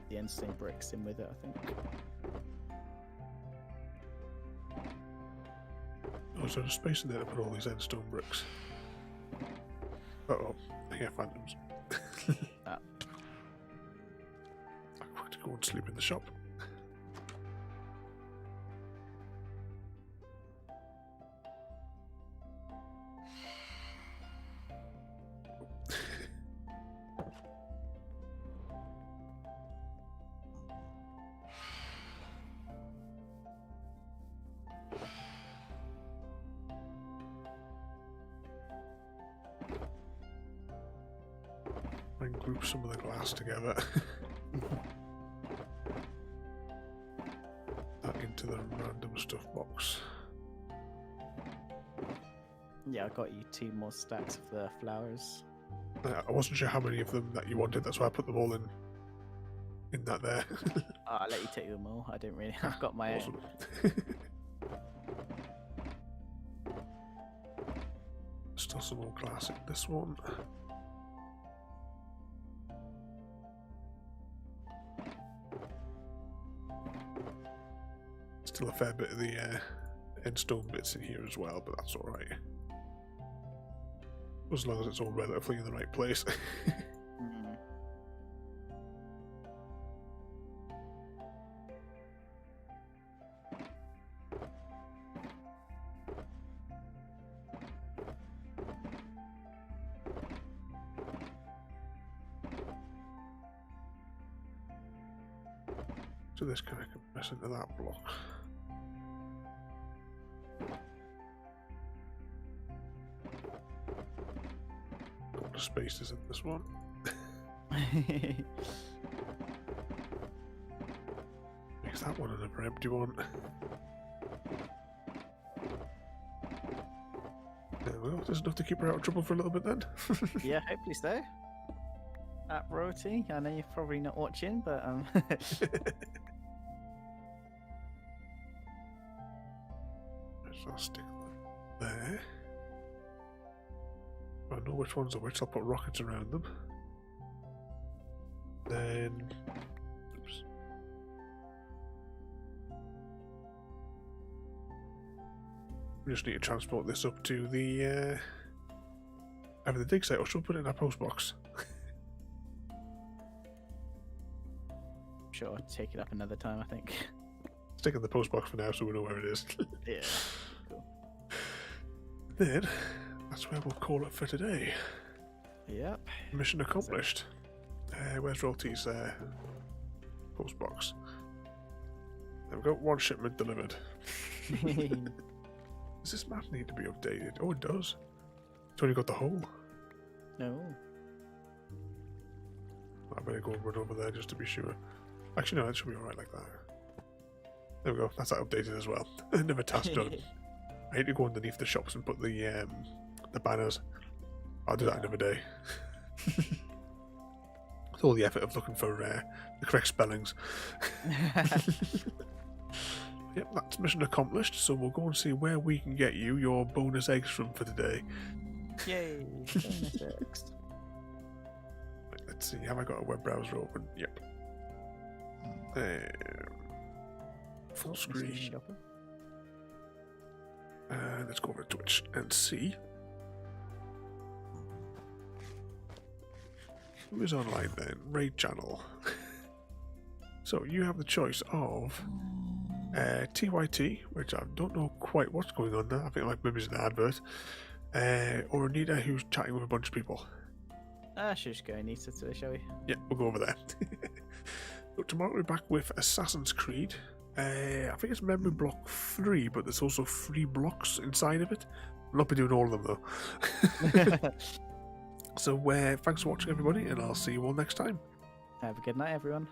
The endstone bricks in with it, I think. Oh, is there a space in there to put all these endstone bricks? Uh-oh, I hear phantoms. Ah. I'm going to go and sleep in the shop. And group some of the glass together. That into the random stuff box. Yeah, I got you 2 more stacks of the flowers. I wasn't sure how many of them that you wanted, that's why I put them all in that there. I'll let you take them all. I didn't really. I've got my Awesome. own. Still some more glass in this one. Still a fair bit of the endstone bits in here as well, but that's alright. As long as it's all relatively in the right place. Mm. So this kind of can press into that block. Couple of spaces in this one. Makes that one another empty one. There we go. There's enough to keep her out of trouble for a little bit then. Yeah, hopefully so. Adverts, I know you're probably not watching, but So I'll stick that there. I know which ones are which. I'll put rockets around them. Then, oops. We just need to transport this up to the either the dig site, or should we put it in our post box? sure I'll take it up another time, I think. Stick it in the post box for now, so we know where it is. Yeah. Cool. Then that's where we'll call it for today. Yep. Mission accomplished. Where's Rolty's post box? There we go. 1 shipment delivered. Does this map need to be updated? Oh, it does. It's only got the hole. No. I better go and run over there just to be sure. Actually, no, it should be alright like that. There we go. That's that updated as well. Another task done. I need to go underneath the shops and put the banners. I'll do that another day. With all the effort of looking for the correct spellings. Yep, that's mission accomplished. So we'll go and see where we can get you your bonus eggs from for today. Yay. Bonus eggs. Right, let's see. Have I got a web browser open? Yep. Full screen. Let's go over to Twitch and see who is online then. Raid channel. So you have the choice of TYT, which I don't know quite what's going on there. I think like maybe it's an advert. Or Anita, who's chatting with a bunch of people. Should just go Anita today, shall we? Yeah, we'll go over there. So tomorrow we're back with Assassin's Creed. I think it's memory block 3, but there's also 3 blocks inside of it. I'll not be doing all of them though. So thanks for watching everybody, and I'll see you all next time. Have a good night, everyone.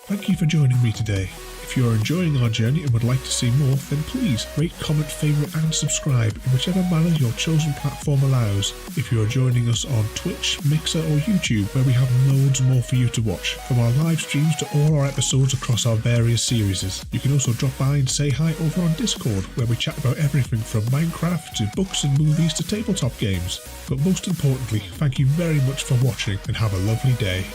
Thank you for joining me today. If you're enjoying our journey and would like to see more, then please rate, comment, favourite and subscribe in whichever manner your chosen platform allows. If you're joining us on Twitch, Mixer or YouTube, where we have loads more for you to watch, from our live streams to all our episodes across our various series. You can also drop by and say hi over on Discord, where we chat about everything from Minecraft to books and movies to tabletop games. But most importantly, thank you very much for watching and have a lovely day.